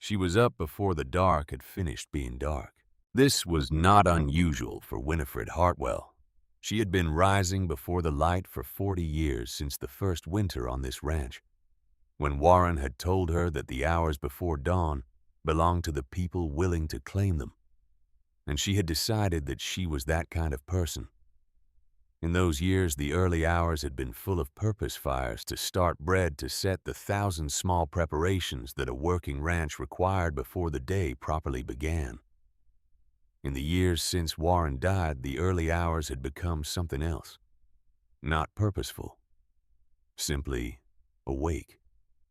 She was up before the dark had finished being dark. This was not unusual for Winifred Hartwell. She had been rising before the light for 40 years since the first winter on this ranch, when Warren had told her that the hours before dawn belonged to the people willing to claim them, and she had decided that she was that kind of person. In those years, the early hours had been full of purpose fires to start bread, to set the thousand small preparations that a working ranch required before the day properly began. In the years since Warren died, the early hours had become something else. Not purposeful. Simply awake.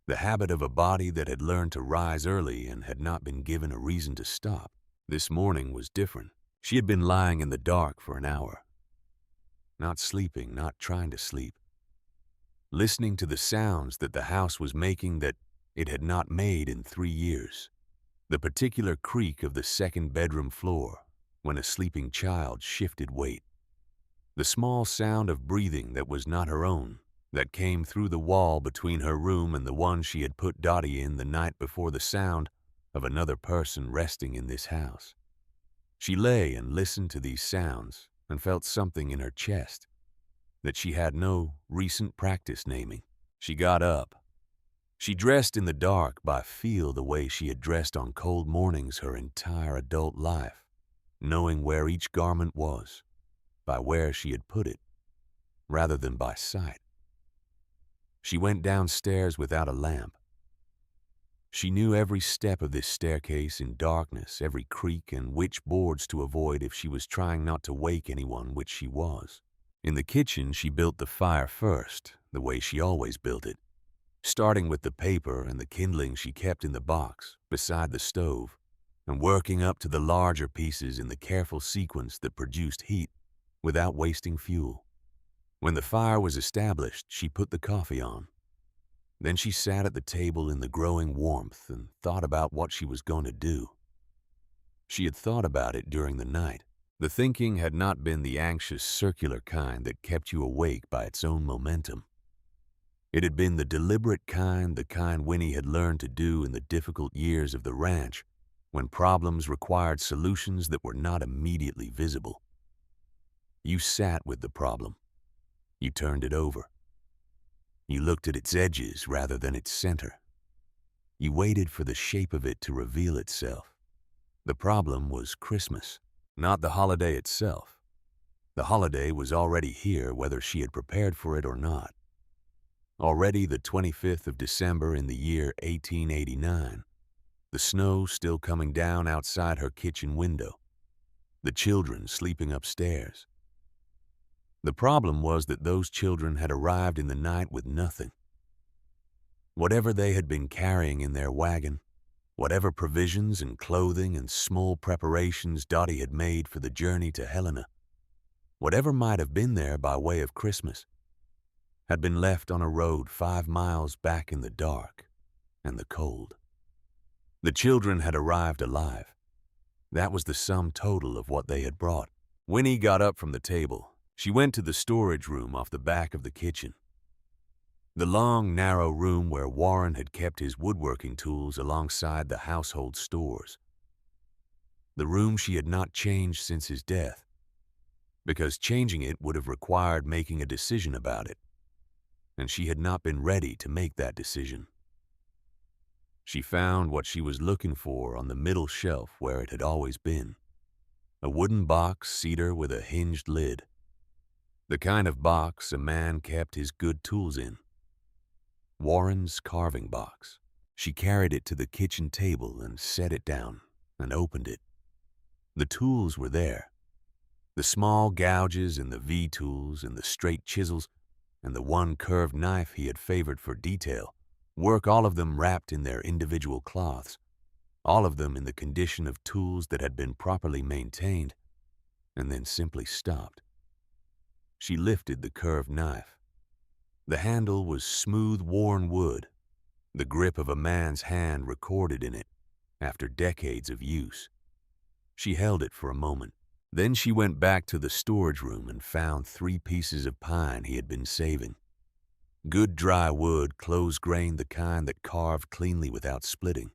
The habit of a body that had learned to rise early and had not been given a reason to stop. This morning was different. She had been lying in the dark for an hour. Not sleeping, not trying to sleep. Listening to the sounds that the house was making that it had not made in 3 years. The particular creak of the second bedroom floor when a sleeping child shifted weight. The small sound of breathing that was not her own, that came through the wall between her room and the one she had put Dottie in the night before, the sound of another person resting in this house. She lay and listened to these sounds and felt something in her chest that she had no recent practice naming. She got up. She dressed in the dark by feel, the way she had dressed on cold mornings her entire adult life, knowing where each garment was, by where she had put it, rather than by sight. She went downstairs without a lamp. She knew every step of this staircase in darkness, every creak and which boards to avoid if she was trying not to wake anyone, which she was. In the kitchen, she built the fire first, the way she always built it, starting with the paper and the kindling she kept in the box beside the stove, and working up to the larger pieces in the careful sequence that produced heat without wasting fuel. When the fire was established, she put the coffee on. Then she sat at the table in the growing warmth and thought about what she was going to do. She had thought about it during the night. The thinking had not been the anxious, circular kind that kept you awake by its own momentum. It had been the deliberate kind, the kind Winnie had learned to do in the difficult years of the ranch, when problems required solutions that were not immediately visible. You sat with the problem. You turned it over. You looked at its edges rather than its center. You waited for the shape of it to reveal itself. The problem was Christmas, not the holiday itself. The holiday was already here, whether she had prepared for it or not. Already the 25th of December in the year 1889, the snow still coming down outside her kitchen window, the children sleeping upstairs. The problem was that those children had arrived in the night with nothing. Whatever they had been carrying in their wagon, whatever provisions and clothing and small preparations Dottie had made for the journey to Helena, whatever might have been there by way of Christmas, had been left on a road 5 miles back in the dark and the cold. The children had arrived alive. That was the sum total of what they had brought. Winnie got up from the table. She went to the storage room off the back of the kitchen. The long, narrow room where Warren had kept his woodworking tools alongside the household stores. The room she had not changed since his death, because changing it would have required making a decision about it, and she had not been ready to make that decision. She found what she was looking for on the middle shelf where it had always been. A wooden box, cedar with a hinged lid. The kind of box a man kept his good tools in. Warren's carving box. She carried it to the kitchen table and set it down and opened it. The tools were there. The small gouges and the V-tools and the straight chisels and the one curved knife he had favored for detail, work, all of them wrapped in their individual cloths, all of them in the condition of tools that had been properly maintained and then simply stopped. She lifted the curved knife. The handle was smooth, worn wood, the grip of a man's hand recorded in it after decades of use. She held it for a moment. Then she went back to the storage room and found 3 pieces of pine he had been saving. Good dry wood, close-grained, the kind that carved cleanly without splitting.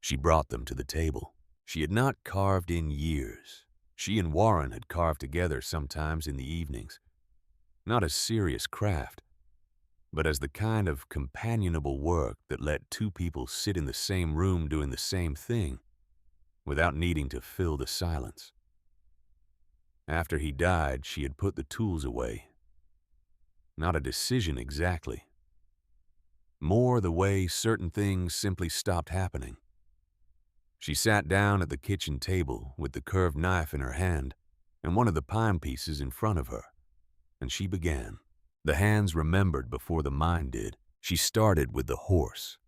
She brought them to the table. She had not carved in years. She and Warren had carved together sometimes in the evenings, not as serious craft, but as the kind of companionable work that let two people sit in the same room doing the same thing without needing to fill the silence. After he died, she had put the tools away. Not a decision exactly. More the way certain things simply stopped happening. She sat down at the kitchen table with the curved knife in her hand and one of the pine pieces in front of her, and she began. The hands remembered before the mind did. She started with the horse.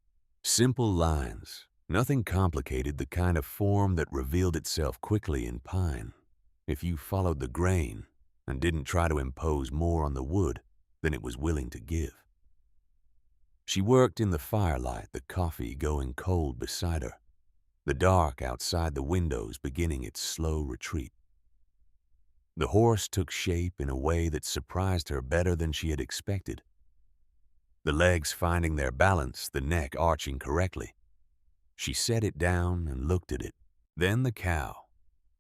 Simple lines, nothing complicated, the kind of form that revealed itself quickly in pine if you followed the grain and didn't try to impose more on the wood than it was willing to give. She worked in the firelight, the coffee going cold beside her, the dark outside the windows beginning its slow retreat. The horse took shape in a way that surprised her better than she had expected. The legs finding their balance, the neck arching correctly. She set it down and looked at it. Then the cow.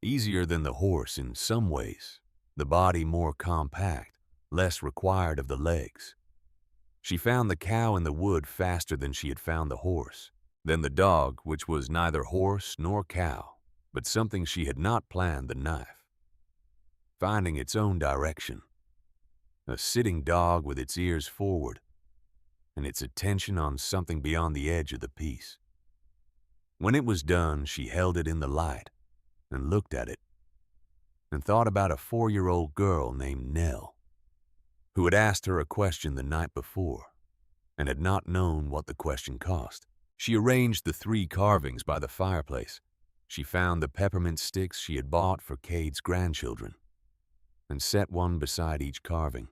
Easier than the horse in some ways, the body more compact, less required of the legs. She found the cow in the wood faster than she had found the horse. Then the dog, which was neither horse nor cow, but something she had not planned, the knife. Finding its own direction. A sitting dog with its ears forward, and its attention on something beyond the edge of the piece. When it was done, she held it in the light and looked at it and thought about a 4-year-old girl named Nell, who had asked her a question the night before and had not known what the question cost. She arranged the 3 carvings by the fireplace. She found the peppermint sticks she had bought for Cade's grandchildren and set one beside each carving.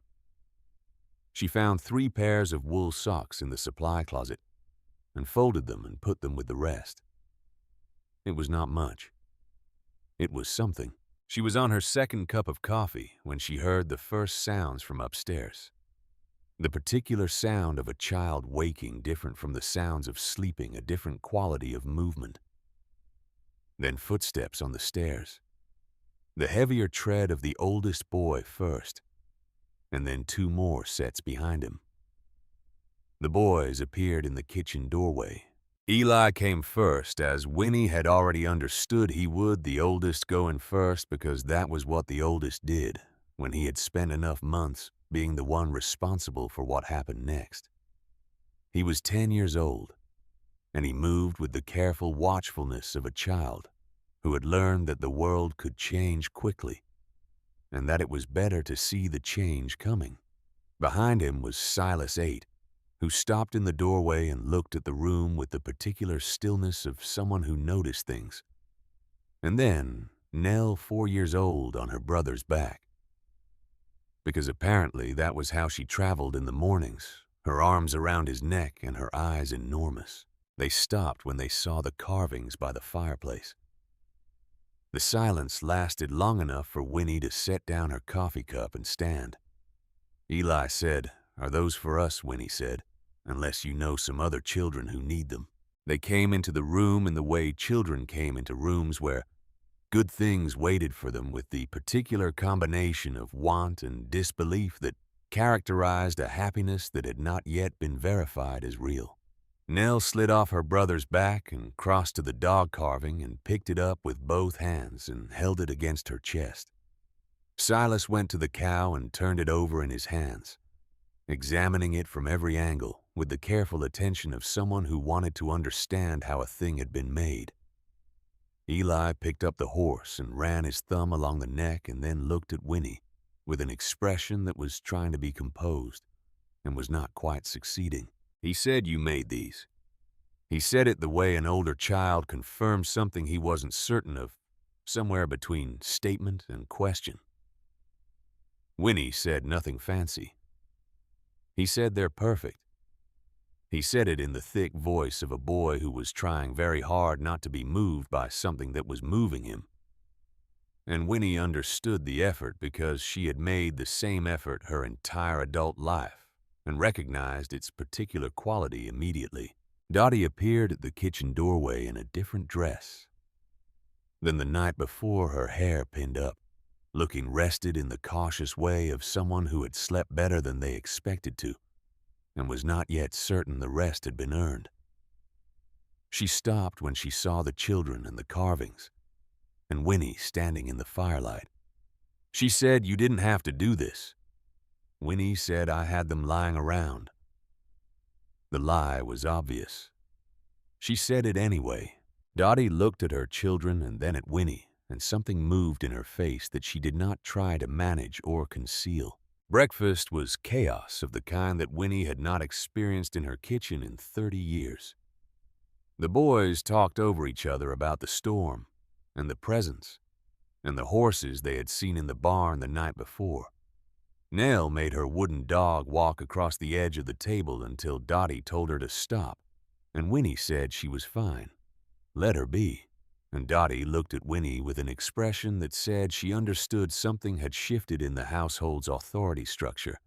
She found 3 pairs of wool socks in the supply closet and folded them and put them with the rest. It was not much. It was something. She was on her 2nd cup of coffee when she heard the first sounds from upstairs. The particular sound of a child waking, different from the sounds of sleeping, a different quality of movement. Then footsteps on the stairs. The heavier tread of the oldest boy first, and then 2 more sets behind him. The boys appeared in the kitchen doorway. Eli came first, as Winnie had already understood he would, the oldest going first, because that was what the oldest did when he had spent enough months being the one responsible for what happened next. He was 10 years old, and he moved with the careful watchfulness of a child who had learned that the world could change quickly, and that it was better to see the change coming. Behind him was Silas 8, who stopped in the doorway and looked at the room with the particular stillness of someone who noticed things. And then Nell, 4 years old, on her brother's back. Because apparently that was how she traveled in the mornings, her arms around his neck and her eyes enormous. They stopped when they saw the carvings by the fireplace. The silence lasted long enough for Winnie to set down her coffee cup and stand. Eli said, "Are those for us?" Winnie said, "unless you know some other children who need them." They came into the room in the way children came into rooms where good things waited for them, with the particular combination of want and disbelief that characterized a happiness that had not yet been verified as real. Nell slid off her brother's back and crossed to the dog carving and picked it up with both hands and held it against her chest. Silas went to the cow and turned it over in his hands, examining it from every angle with the careful attention of someone who wanted to understand how a thing had been made. Eli picked up the horse and ran his thumb along the neck and then looked at Winnie with an expression that was trying to be composed and was not quite succeeding. "He said you made these." He said it the way an older child confirms something he wasn't certain of, somewhere between statement and question. Winnie said nothing fancy. He said they're perfect. He said it in the thick voice of a boy who was trying very hard not to be moved by something that was moving him. And Winnie understood the effort because she had made the same effort her entire adult life and recognized its particular quality immediately. Dottie appeared at the kitchen doorway in a different dress than the night before, her hair pinned up, looking rested in the cautious way of someone who had slept better than they expected to and was not yet certain the rest had been earned. She stopped when she saw the children and the carvings, and Winnie standing in the firelight. She said, "You didn't have to do this." Winnie said, "I had them lying around." The lie was obvious. She said it anyway. Dottie looked at her children and then at Winnie, and something moved in her face that she did not try to manage or conceal. Breakfast was chaos of the kind that Winnie had not experienced in her kitchen in 30 years. The boys talked over each other about the storm and the presents and the horses they had seen in the barn the night before. Nell made her wooden dog walk across the edge of the table until Dottie told her to stop, and Winnie said she was fine. Let her be. And Dottie looked at Winnie with an expression that said she understood something had shifted in the household's authority structure,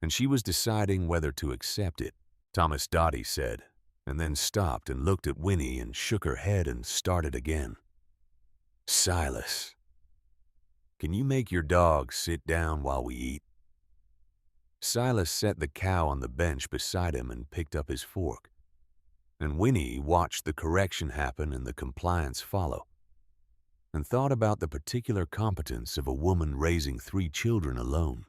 and she was deciding whether to accept it. "Thomas," Dottie said, and then stopped and looked at Winnie and shook her head and started again. "Silas, can you make your dog sit down while we eat?" Silas set the cow on the bench beside him and picked up his fork, and Winnie watched the correction happen and the compliance follow, and thought about the particular competence of a woman raising 3 children alone.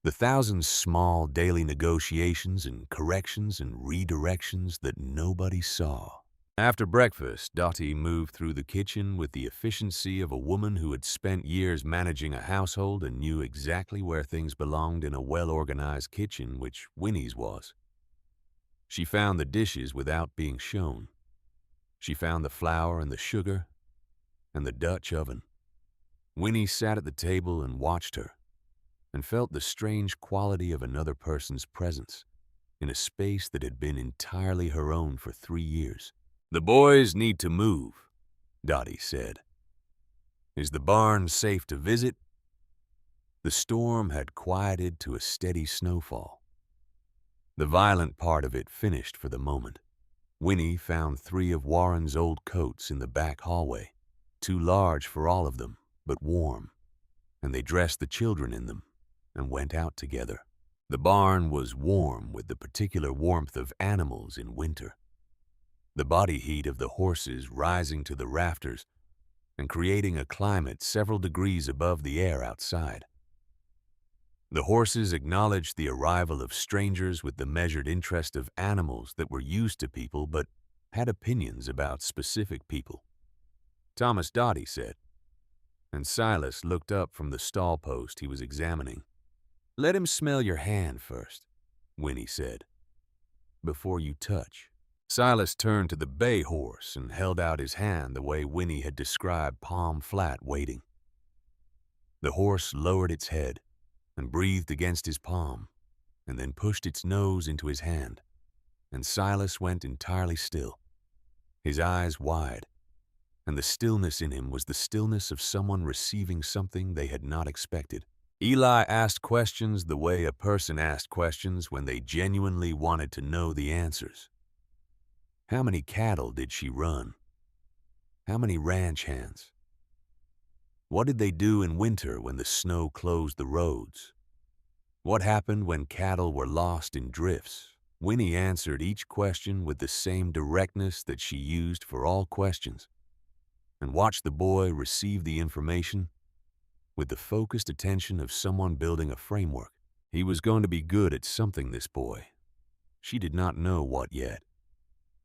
The thousand small daily negotiations and corrections and redirections that nobody saw. After breakfast, Dottie moved through the kitchen with the efficiency of a woman who had spent years managing a household and knew exactly where things belonged in a well-organized kitchen, which Winnie's was. She found the dishes without being shown. She found the flour and the sugar and the Dutch oven. Winnie sat at the table and watched her, and felt the strange quality of another person's presence in a space that had been entirely her own for 3 years. "The boys need to move," Dottie said. "Is the barn safe to visit?" The storm had quieted to a steady snowfall. The violent part of it finished for the moment. Winnie found 3 of Warren's old coats in the back hallway, too large for all of them, but warm, and they dressed the children in them and went out together. The barn was warm with the particular warmth of animals in winter, the body heat of the horses rising to the rafters and creating a climate several degrees above the air outside. The horses acknowledged the arrival of strangers with the measured interest of animals that were used to people but had opinions about specific people. "Thomas," Dottie said, and Silas looked up from the stall post he was examining. "Let him smell your hand first," Winnie said, "before you touch." Silas turned to the bay horse and held out his hand the way Winnie had described, palm flat, waiting. The horse lowered its head and breathed against his palm, and then pushed its nose into his hand, and Silas went entirely still, his eyes wide, and the stillness in him was the stillness of someone receiving something they had not expected. Eli asked questions the way a person asked questions when they genuinely wanted to know the answers. How many cattle did she run? How many ranch hands? What did they do in winter when the snow closed the roads? What happened when cattle were lost in drifts? Winnie answered each question with the same directness that she used for all questions, and watched the boy receive the information with the focused attention of someone building a framework. He was going to be good at something, this boy. She did not know what yet,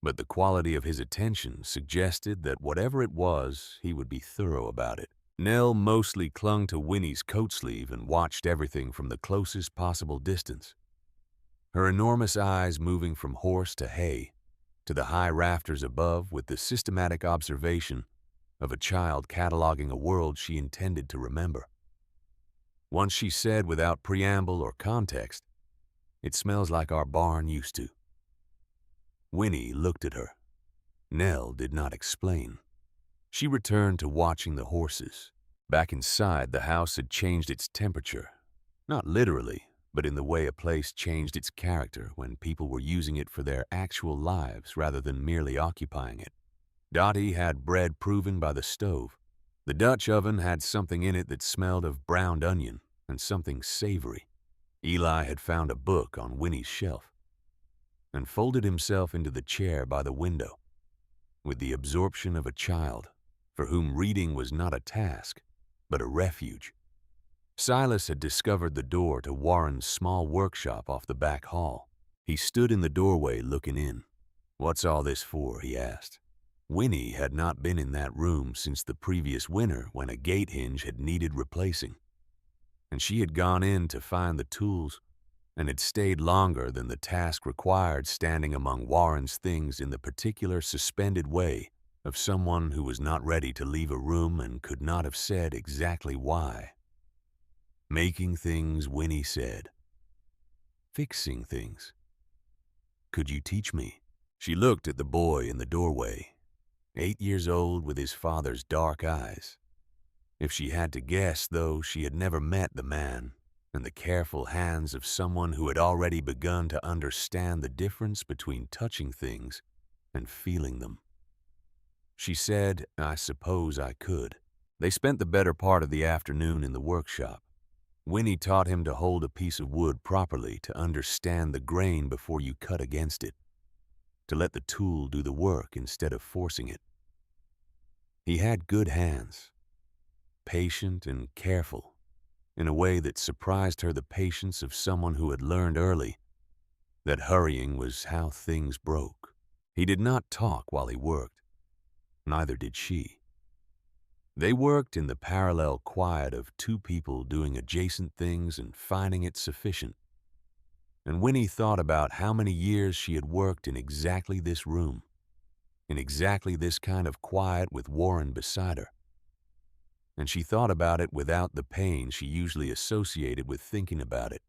but the quality of his attention suggested that whatever it was, he would be thorough about it. Nell mostly clung to Winnie's coat sleeve and watched everything from the closest possible distance, her enormous eyes moving from horse to hay to the high rafters above with the systematic observation of a child cataloging a world she intended to remember. Once she said without preamble or context, "It smells like our barn used to." Winnie looked at her. Nell did not explain. She returned to watching the horses. Back inside, the house had changed its temperature. Not literally, but in the way a place changed its character when people were using it for their actual lives rather than merely occupying it. Dottie had bread proven by the stove. The Dutch oven had something in it that smelled of browned onion and something savory. Eli had found a book on Winnie's shelf and folded himself into the chair by the window with the absorption of a child for whom reading was not a task, but a refuge. Silas had discovered the door to Warren's small workshop off the back hall. He stood in the doorway looking in. "What's all this for?" he asked. Winnie had not been in that room since the previous winter when a gate hinge had needed replacing, and she had gone in to find the tools and had stayed longer than the task required, standing among Warren's things in the particular suspended way of someone who was not ready to leave a room and could not have said exactly why. "Making things," Winnie said. "Fixing things. Could you teach me?" She looked at the boy in the doorway, 8 years old with his father's dark eyes. If she had to guess, though, she had never met the man, and the careful hands of someone who had already begun to understand the difference between touching things and feeling them. She said, "I suppose I could." They spent the better part of the afternoon in the workshop. Winnie taught him to hold a piece of wood properly, to understand the grain before you cut against it, to let the tool do the work instead of forcing it. He had good hands, patient and careful, in a way that surprised her, the patience of someone who had learned early that hurrying was how things broke. He did not talk while he worked. Neither did she. They worked in the parallel quiet of two people doing adjacent things and finding it sufficient. And Winnie thought about how many years she had worked in exactly this room, in exactly this kind of quiet with Warren beside her. And she thought about it without the pain she usually associated with thinking about it,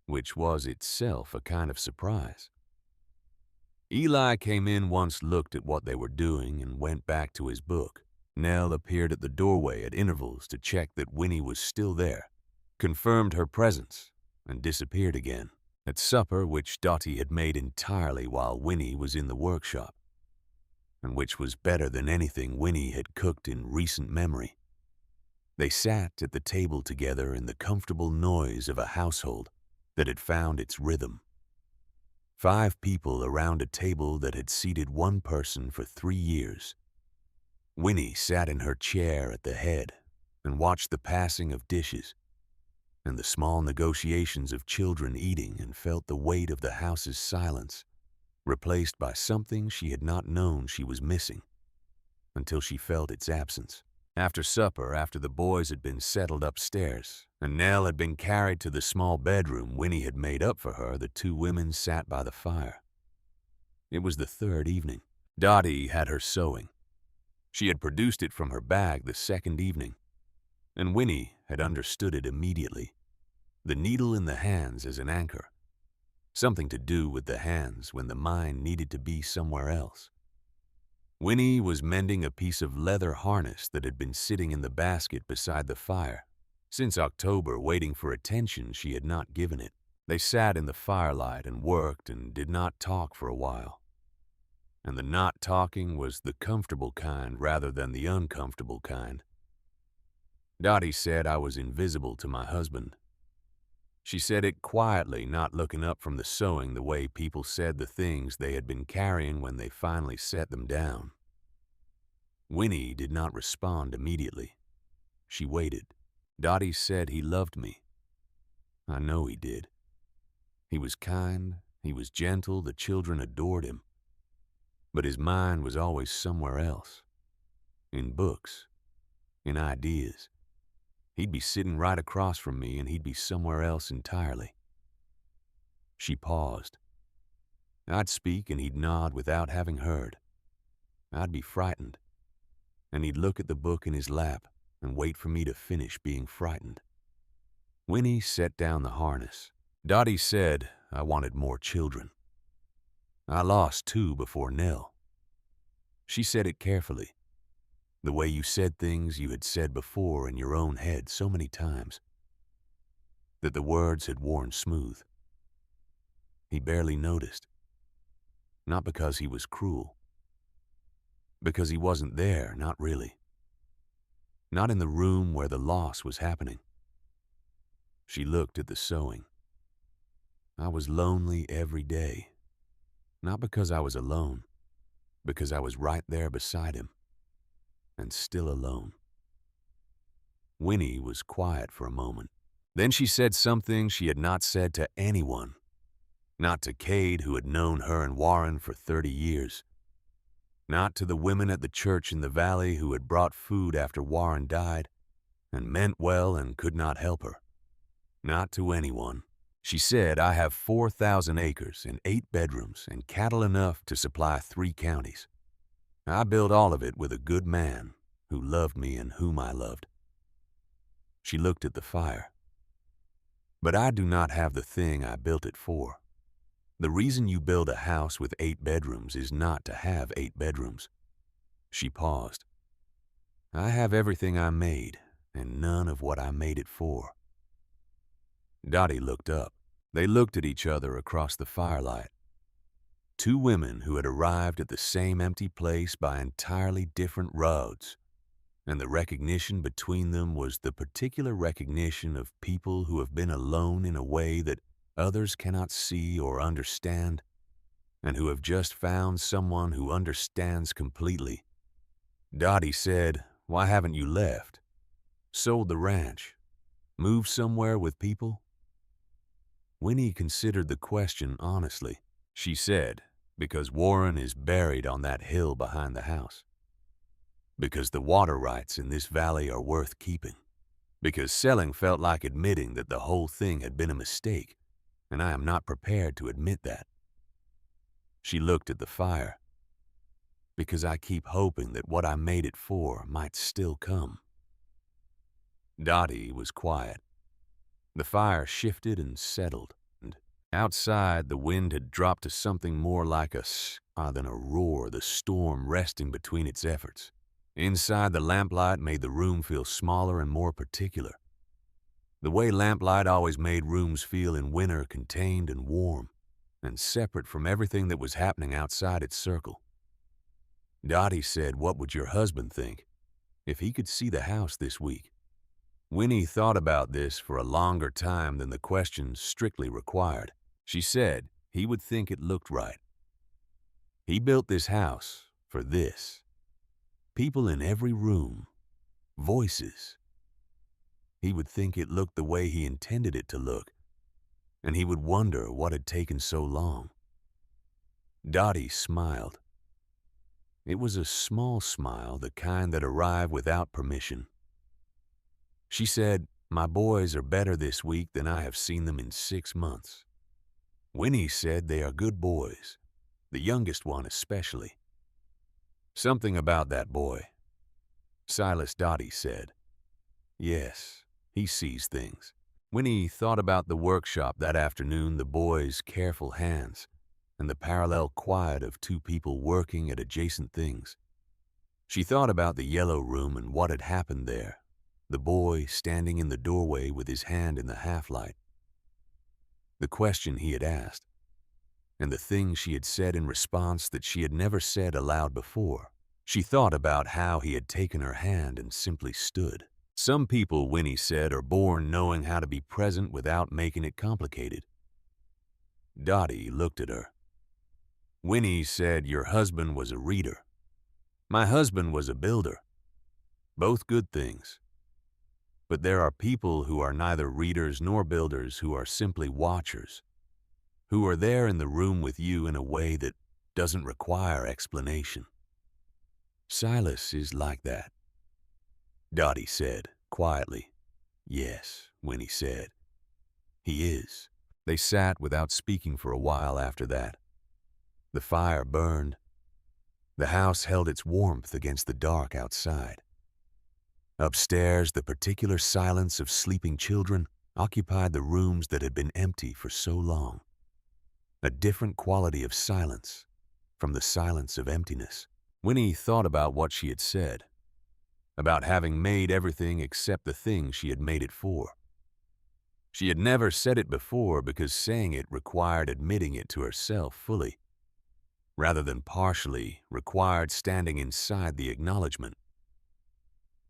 which was itself a kind of surprise. Eli came in once, looked at what they were doing, and went back to his book. Nell appeared at the doorway at intervals to check that Winnie was still there, confirmed her presence, and disappeared again. At supper, which Dottie had made entirely while Winnie was in the workshop, and which was better than anything Winnie had cooked in recent memory, they sat at the table together in the comfortable noise of a household that had found its rhythm. 5 people around a table that had seated one person for 3 years. Winnie sat in her chair at the head and watched the passing of dishes and the small negotiations of children eating, and felt the weight of the house's silence, replaced by something she had not known she was missing until she felt its absence. After supper, after the boys had been settled upstairs and Nell had been carried to the small bedroom Winnie had made up for her, the 2 women sat by the fire. It was the 3rd evening. Dottie had her sewing. She had produced it from her bag the 2nd evening, and Winnie had understood it immediately. The needle in the hands as an anchor, something to do with the hands when the mind needed to be somewhere else. Winnie was mending a piece of leather harness that had been sitting in the basket beside the fire. Since October, waiting for attention she had not given it. They sat in the firelight and worked and did not talk for a while. And the not talking was the comfortable kind rather than the uncomfortable kind. Dottie said I was invisible to my husband. She said it quietly, not looking up from the sewing the way people said the things they had been carrying when they finally set them down. Winnie did not respond immediately. She waited. Dottie said he loved me. I know he did. He was kind, he was gentle, the children adored him. But his mind was always somewhere else. In books, in ideas. He'd be sitting right across from me and he'd be somewhere else entirely. She paused. I'd speak and he'd nod without having heard. I'd be frightened, and he'd look at the book in his lap and wait for me to finish being frightened. Winnie set down the harness. Dottie said I wanted more children. I lost 2 before Nell. She said it carefully, the way you said things you had said before in your own head so many times. that the words had worn smooth. He barely noticed, not because he was cruel, because he wasn't there, not really. Not in the room where the loss was happening. She looked at the sewing. I was lonely every day, not because I was alone, because I was right there beside him, and still alone. Winnie was quiet for a moment. Then she said something she had not said to anyone, not to Cade, who had known her and Warren for 30 years, not to the women at the church in the valley who had brought food after Warren died and meant well and could not help her. Not to anyone. She said, I have 4,000 acres and 8 bedrooms and cattle enough to supply 3 counties. I built all of it with a good man who loved me and whom I loved. She looked at the fire. But I do not have the thing I built it for. The reason you build a house with 8 bedrooms is not to have 8 bedrooms. She paused. I have everything I made and none of what I made it for. Dottie looked up. They looked at each other across the firelight. 2 women who had arrived at the same empty place by entirely different roads, and the recognition between them was the particular recognition of people who have been alone in a way that others cannot see or understand, and who have just found someone who understands completely. Dottie said, Why haven't you left? Sold the ranch? Moved somewhere with people? Winnie considered the question honestly. She said, Because Warren is buried on that hill behind the house. Because the water rights in this valley are worth keeping. Because selling felt like admitting that the whole thing had been a mistake, and I am not prepared to admit that. She looked at the fire. Because I keep hoping that what I made it for might still come. Dottie was quiet. The fire shifted and settled, and outside the wind had dropped to something more like a than a roar, the storm resting between its efforts. Inside, the lamplight made the room feel smaller and more particular. The way lamplight always made rooms feel in winter, contained and warm, and separate from everything that was happening outside its circle. Dottie said, What would your husband think if he could see the house this week? Winnie thought about this for a longer time than the question strictly required. She said he would think it looked right. He built this house for this. People in every room. Voices. He would think it looked the way he intended it to look, and he would wonder what had taken so long. Dottie smiled. It was a small smile, the kind that arrived without permission. She said, My boys are better this week than I have seen them in 6 months. Winnie said they are good boys, the youngest one especially. Something about that boy. Silas, Dottie said. Yes, he sees things. Winnie thought about the workshop that afternoon, the boys' careful hands, and the parallel quiet of 2 people working at adjacent things. She thought about the yellow room and what had happened there, the boy standing in the doorway with his hand in the half-light. The question he had asked, and the thing she had said in response that she had never said aloud before. She thought about how he had taken her hand and simply stood. Some people, Winnie said, are born knowing how to be present without making it complicated. Dottie looked at her. Winnie said, Your husband was a reader. My husband was a builder. Both good things. But there are people who are neither readers nor builders, who are simply watchers, who are there in the room with you in a way that doesn't require explanation. Silas is like that. Dottie said, quietly. Yes, Winnie said. He is. They sat without speaking for a while after that. The fire burned. The house held its warmth against the dark outside. Upstairs, the particular silence of sleeping children occupied the rooms that had been empty for so long. A different quality of silence from the silence of emptiness. Winnie thought about what she had said, about having made everything except the thing she had made it for. She had never said it before because saying it required admitting it to herself fully, rather than partially required standing inside the acknowledgement,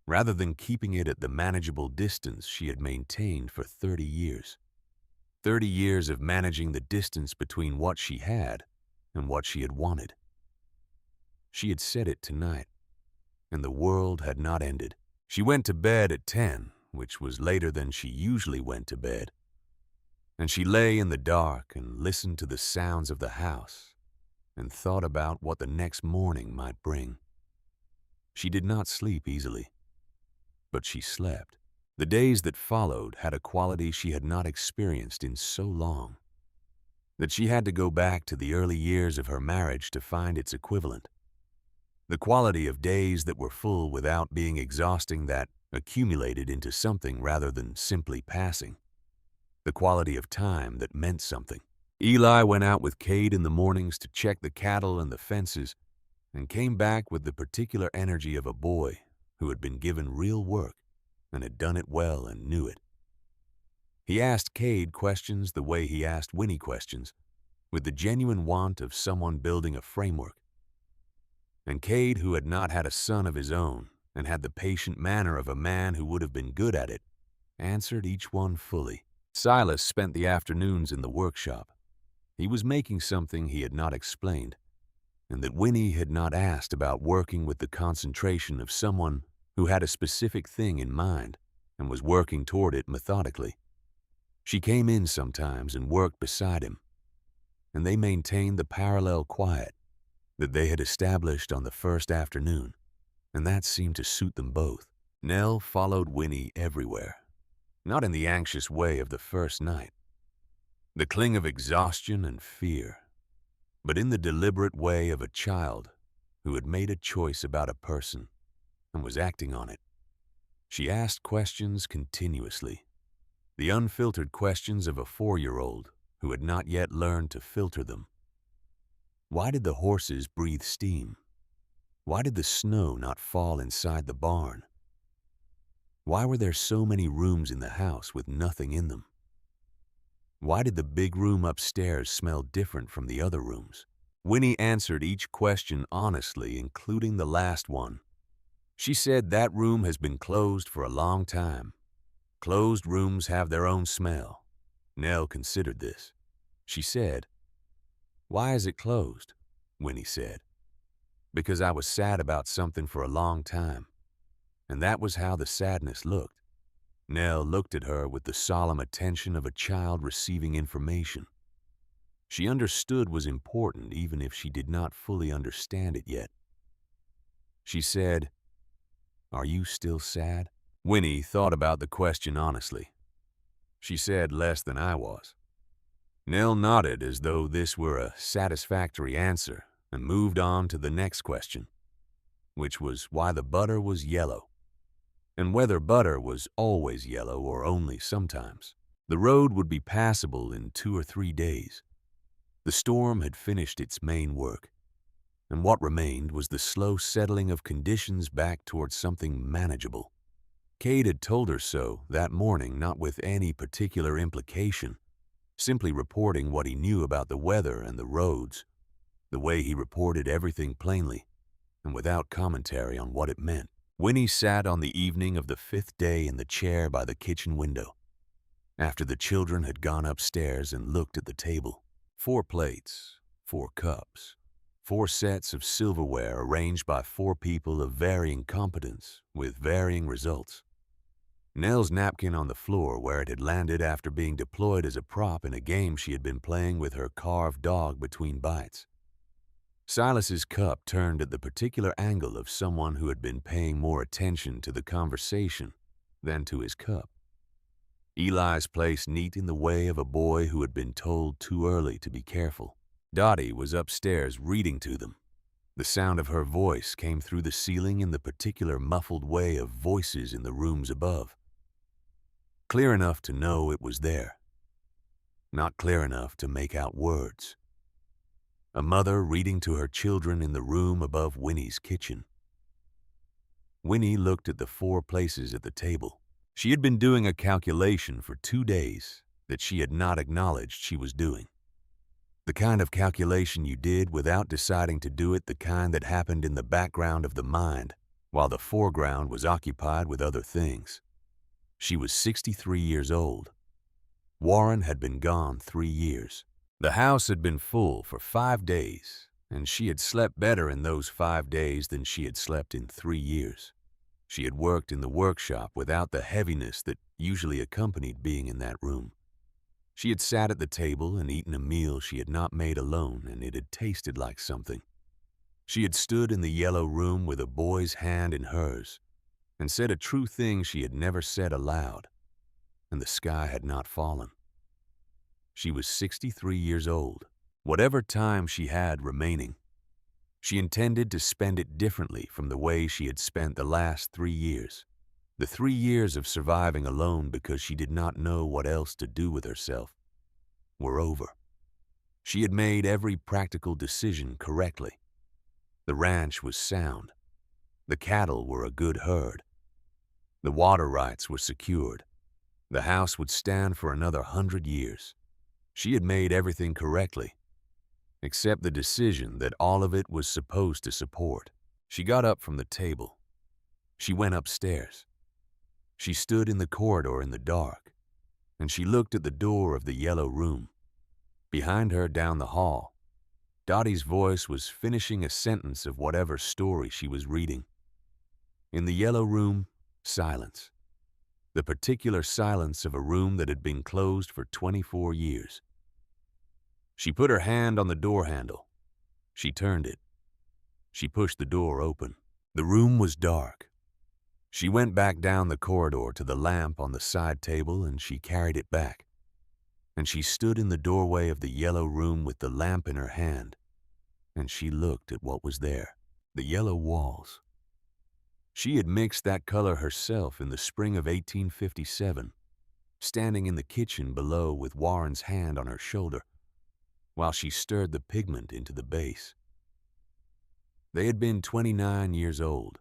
rather than keeping it at the manageable distance she had maintained for 30 years. 30 years of managing the distance between what she had and what she had wanted. She had said it tonight, and the world had not ended. She went to bed at 10, which was later than she usually went to bed, and she lay in the dark and listened to the sounds of the house and thought about what the next morning might bring. She did not sleep easily, but she slept. The days that followed had a quality she had not experienced in so long that she had to go back to the early years of her marriage to find its equivalent. The quality of days that were full without being exhausting, that accumulated into something rather than simply passing. The quality of time that meant something. Eli went out with Cade in the mornings to check the cattle and the fences and came back with the particular energy of a boy who had been given real work and had done it well and knew it. He asked Cade questions the way he asked Winnie questions, with the genuine want of someone building a framework. And Cade, who had not had a son of his own and had the patient manner of a man who would have been good at it, answered each one fully. Silas spent the afternoons in the workshop. He was making something he had not explained, and that Winnie had not asked about, working with the concentration of someone who had a specific thing in mind and was working toward it methodically. She came in sometimes and worked beside him, and they maintained the parallel quiet that they had established on the first afternoon, and that seemed to suit them both. Nell followed Winnie everywhere, not in the anxious way of the first night, the cling of exhaustion and fear, but in the deliberate way of a child who had made a choice about a person and was acting on it. She asked questions continuously, the unfiltered questions of a 4-year-old who had not yet learned to filter them. Why did the horses breathe steam? Why did the snow not fall inside the barn? Why were there so many rooms in the house with nothing in them? Why did the big room upstairs smell different from the other rooms? Winnie answered each question honestly, including the last one. She said that room has been closed for a long time. Closed rooms have their own smell. Nell considered this. She said, "Why is it closed?" Winnie said. "Because I was sad about something for a long time, and that was how the sadness looked." Nell looked at her with the solemn attention of a child receiving information. She understood was important even if she did not fully understand it yet. She said, "Are you still sad?" Winnie thought about the question honestly. She said less than I was. Nell nodded as though this were a satisfactory answer and moved on to the next question, which was why the butter was yellow, and whether butter was always yellow or only sometimes. The road would be passable in 2 or 3 days. The storm had finished its main work, and what remained was the slow settling of conditions back towards something manageable. Cade had told her so that morning, not with any particular implication, simply reporting what he knew about the weather and the roads, the way he reported everything plainly and without commentary on what it meant. Winnie sat on the evening of the 5th day in the chair by the kitchen window, after the children had gone upstairs, and looked at the table. 4 plates, 4 cups, 4 sets of silverware arranged by 4 people of varying competence with varying results. Nell's napkin on the floor where it had landed after being deployed as a prop in a game she had been playing with her carved dog between bites. Silas's cup turned at the particular angle of someone who had been paying more attention to the conversation than to his cup. Eli's place neat in the way of a boy who had been told too early to be careful. Dottie was upstairs reading to them. The sound of her voice came through the ceiling in the particular muffled way of voices in the rooms above. Clear enough to know it was there, not clear enough to make out words. A mother reading to her children in the room above Winnie's kitchen. Winnie looked at the 4 places at the table. She had been doing a calculation for 2 days that she had not acknowledged she was doing. The kind of calculation you did without deciding to do it, the kind that happened in the background of the mind, while the foreground was occupied with other things. She was 63 years old. Warren had been gone 3 years. The house had been full for 5 days, and she had slept better in those 5 days than she had slept in 3 years. She had worked in the workshop without the heaviness that usually accompanied being in that room. She had sat at the table and eaten a meal she had not made alone, and it had tasted like something. She had stood in the yellow room with a boy's hand in hers and said a true thing she had never said aloud, and the sky had not fallen. She was 63 years old. Whatever time she had remaining, she intended to spend it differently from the way she had spent the last 3 years. The 3 years of surviving alone because she did not know what else to do with herself were over. She had made every practical decision correctly. The ranch was sound. The cattle were a good herd. The water rights were secured. The house would stand for another 100 years. She had made everything correctly, except the decision that all of it was supposed to support. She got up from the table. She went upstairs. She stood in the corridor in the dark, and she looked at the door of the yellow room. Behind her down the hall, Dottie's voice was finishing a sentence of whatever story she was reading. In the yellow room, silence. The particular silence of a room that had been closed for 24 years. She put her hand on the door handle. She turned it. She pushed the door open. The room was dark. She went back down the corridor to the lamp on the side table, and she carried it back. And she stood in the doorway of the yellow room with the lamp in her hand, and she looked at what was there. The yellow walls. She had mixed that color herself in the spring of 1857, standing in the kitchen below with Warren's hand on her shoulder, while she stirred the pigment into the base. They had been 29 years old,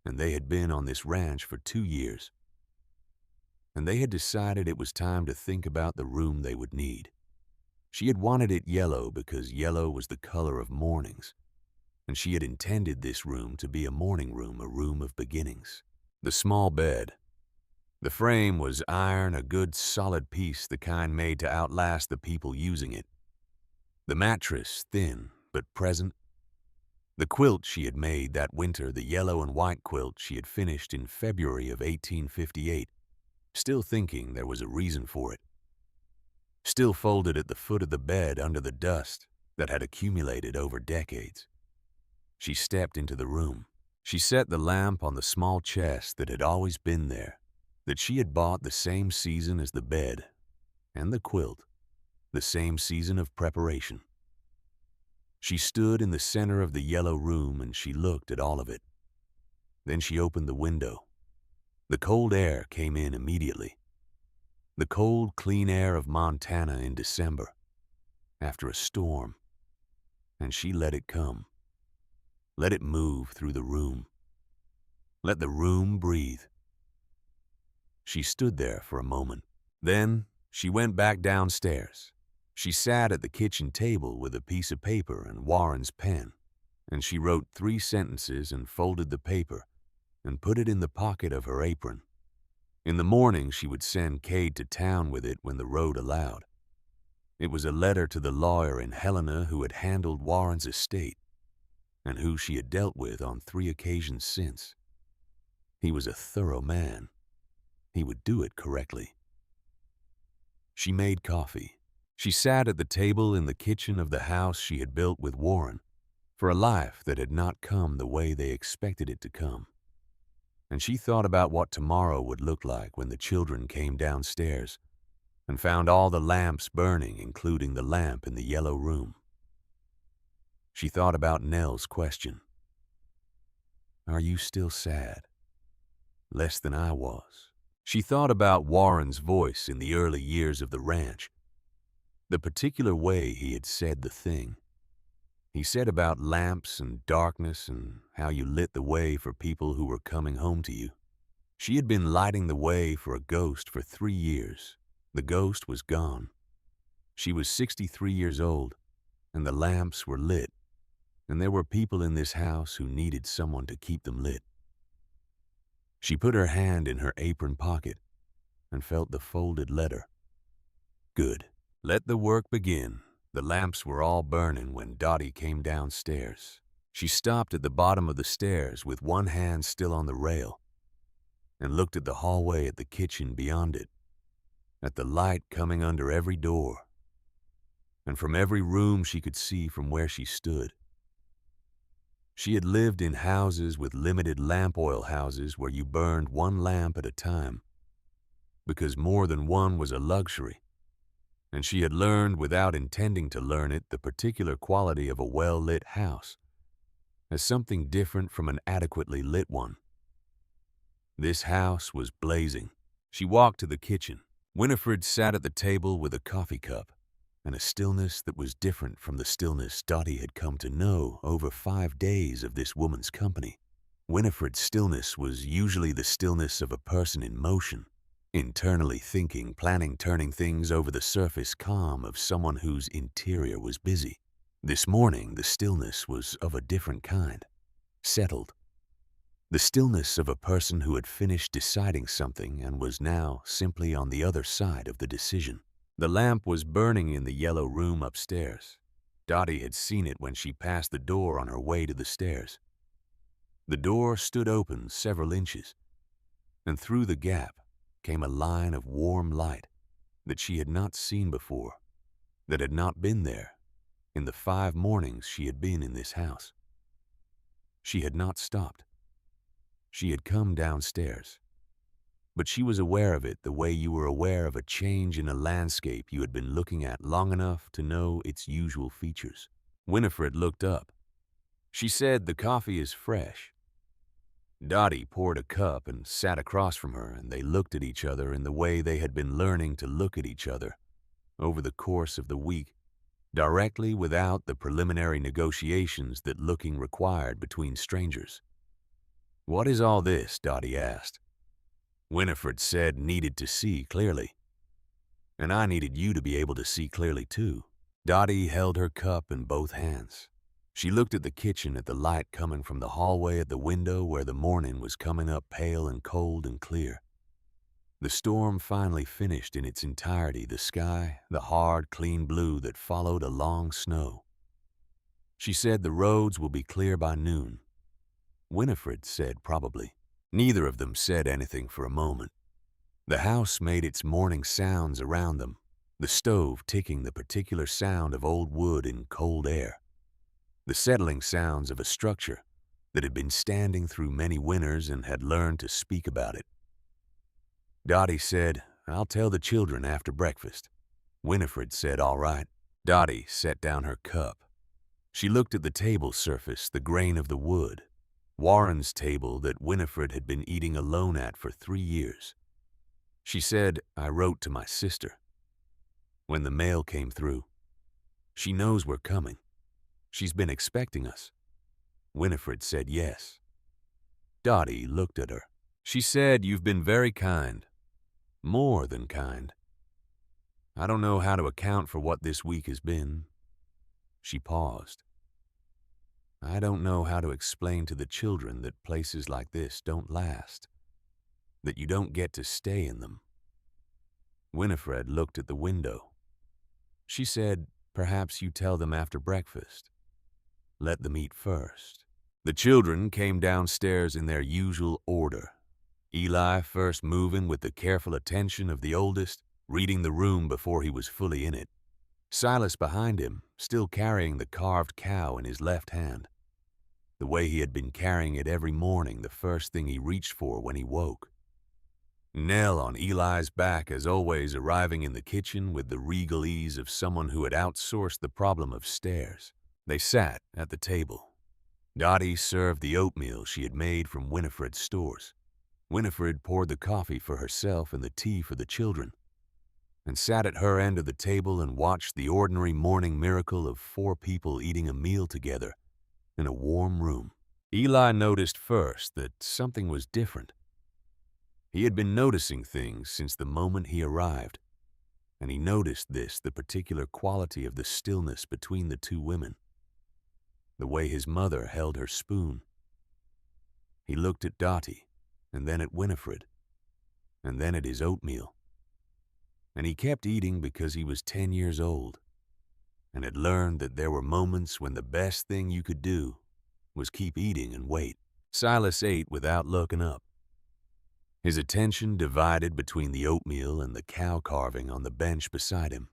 and they had been on this ranch for 2 years. And they had decided it was time to think about the room they would need. She had wanted it yellow because yellow was the color of mornings, and she had intended this room to be a morning room, a room of beginnings. The small bed. The frame was iron, a good solid piece, the kind made to outlast the people using it. The mattress, thin but present. The quilt she had made that winter, the yellow and white quilt she had finished in February of 1858, still thinking there was a reason for it. Still folded at the foot of the bed under the dust that had accumulated over decades. She stepped into the room. She set the lamp on the small chest that had always been there, that she had bought the same season as the bed and the quilt, the same season of preparation. She stood in the center of the yellow room and she looked at all of it. Then she opened the window. The cold air came in immediately. The cold, clean air of Montana in December, after a storm. And she let it come. Let it move through the room. Let the room breathe. She stood there for a moment. Then she went back downstairs. She sat at the kitchen table with a piece of paper and Warren's pen, and she wrote 3 sentences and folded the paper and put it in the pocket of her apron. In the morning, she would send Cade to town with it when the road allowed. It was a letter to the lawyer in Helena who had handled Warren's estate and who she had dealt with on 3 occasions since. He was a thorough man. He would do it correctly. She made coffee. She sat at the table in the kitchen of the house she had built with Warren for a life that had not come the way they expected it to come. And she thought about what tomorrow would look like when the children came downstairs and found all the lamps burning, including the lamp in the yellow room. She thought about Nell's question. Are you still sad? Less than I was. She thought about Warren's voice in the early years of the ranch. The particular way he had said the thing. He said about lamps and darkness and how you lit the way for people who were coming home to you. She had been lighting the way for a ghost for 3 years. The ghost was gone. She was 63 years old, and the lamps were lit, and there were people in this house who needed someone to keep them lit. She put her hand in her apron pocket and felt the folded letter. Good. Let the work begin. The lamps were all burning when Dottie came downstairs. She stopped at the bottom of the stairs with one hand still on the rail and looked at the hallway at the kitchen beyond it, at the light coming under every door, and from every room she could see from where she stood. She had lived in houses with limited lamp oil houses where you burned one lamp at a time, because more than one was a luxury, and she had learned without intending to learn it the particular quality of a well-lit house as something different from an adequately lit one. This house was blazing. She walked to the kitchen. Winifred sat at the table with a coffee cup and a stillness that was different from the stillness Dottie had come to know over 5 days of this woman's company. Winifred's stillness was usually the stillness of a person in motion, internally thinking, planning, turning things over the surface calm of someone whose interior was busy. This morning, the stillness was of a different kind, settled. The stillness of a person who had finished deciding something and was now simply on the other side of the decision. The lamp was burning in the yellow room upstairs. Dottie had seen it when she passed the door on her way to the stairs. The door stood open several inches, and through the gap came a line of warm light that she had not seen before, that had not been there in the 5 mornings she had been in this house. She had not stopped. She had come downstairs, but she was aware of it the way you were aware of a change in a landscape you had been looking at long enough to know its usual features. Winifred looked up. She said, "The coffee is fresh." Dottie poured a cup and sat across from her, and they looked at each other in the way they had been learning to look at each other over the course of the week, directly without the preliminary negotiations that looking required between strangers. "What is all this?" Dottie asked. Winifred said, "Needed to see clearly." "And I needed you to be able to see clearly too." Dottie held her cup in both hands. She looked at the kitchen, at the light coming from the hallway at the window where the morning was coming up pale and cold and clear. The storm finally finished in its entirety, the sky, the hard, clean blue that followed a long snow. She said, "The roads will be clear by noon." Winifred said, "Probably." Neither of them said anything for a moment. The house made its morning sounds around them, the stove ticking the particular sound of old wood in cold air, the settling sounds of a structure that had been standing through many winters and had learned to speak about it. Dottie said, "I'll tell the children after breakfast." Winifred said, "All right." Dottie set down her cup. She looked at the table surface, the grain of the wood. Warren's table that Winifred had been eating alone at for 3 years. She said, "I wrote to my sister. When the mail came through. She knows we're coming. She's been expecting us." Winifred said yes. Dottie looked at her. She said, "You've been very kind. More than kind. I don't know how to account for what this week has been." She paused. "I don't know how to explain to the children that places like this don't last, that you don't get to stay in them." Winifred looked at the window. She said, "Perhaps you tell them after breakfast. Let them eat first." The children came downstairs in their usual order. Eli first moving with the careful attention of the oldest, reading the room before he was fully in it. Silas behind him, still carrying the carved cow in his left hand, the way he had been carrying it every morning, the first thing he reached for when he woke. Nell on Eli's back, as always, arriving in the kitchen with the regal ease of someone who had outsourced the problem of stairs. They sat at the table. Dottie served the oatmeal she had made from Winifred's stores. Winifred poured the coffee for herself and the tea for the children, and sat at her end of the table and watched the ordinary morning miracle of 4 people eating a meal together in a warm room. Eli noticed first that something was different. He had been noticing things since the moment he arrived, and he noticed the particular quality of the stillness between the two women, the way his mother held her spoon. He looked at Dottie, and then at Winifred, and then at his oatmeal. And he kept eating because he was 10 years old, and had learned that there were moments when the best thing you could do was keep eating and wait. Silas ate without looking up, his attention divided between the oatmeal and the cow carving on the bench beside him,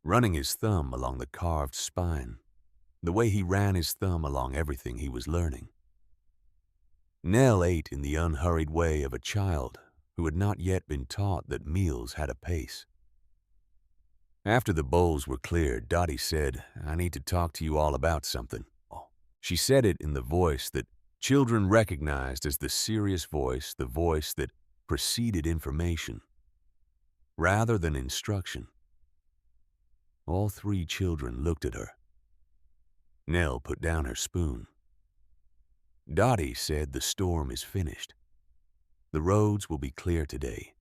running his thumb along the carved spine, the way he ran his thumb along everything he was learning. Nell ate in the unhurried way of a child who had not yet been taught that meals had a pace. After the bowls were cleared, Dottie said, "I need to talk to you all about something." She said it in the voice that children recognized as the serious voice, the voice that preceded information, rather than instruction. All three children looked at her. Nell put down her spoon. Dottie said, "The storm is finished. The roads will be clear today.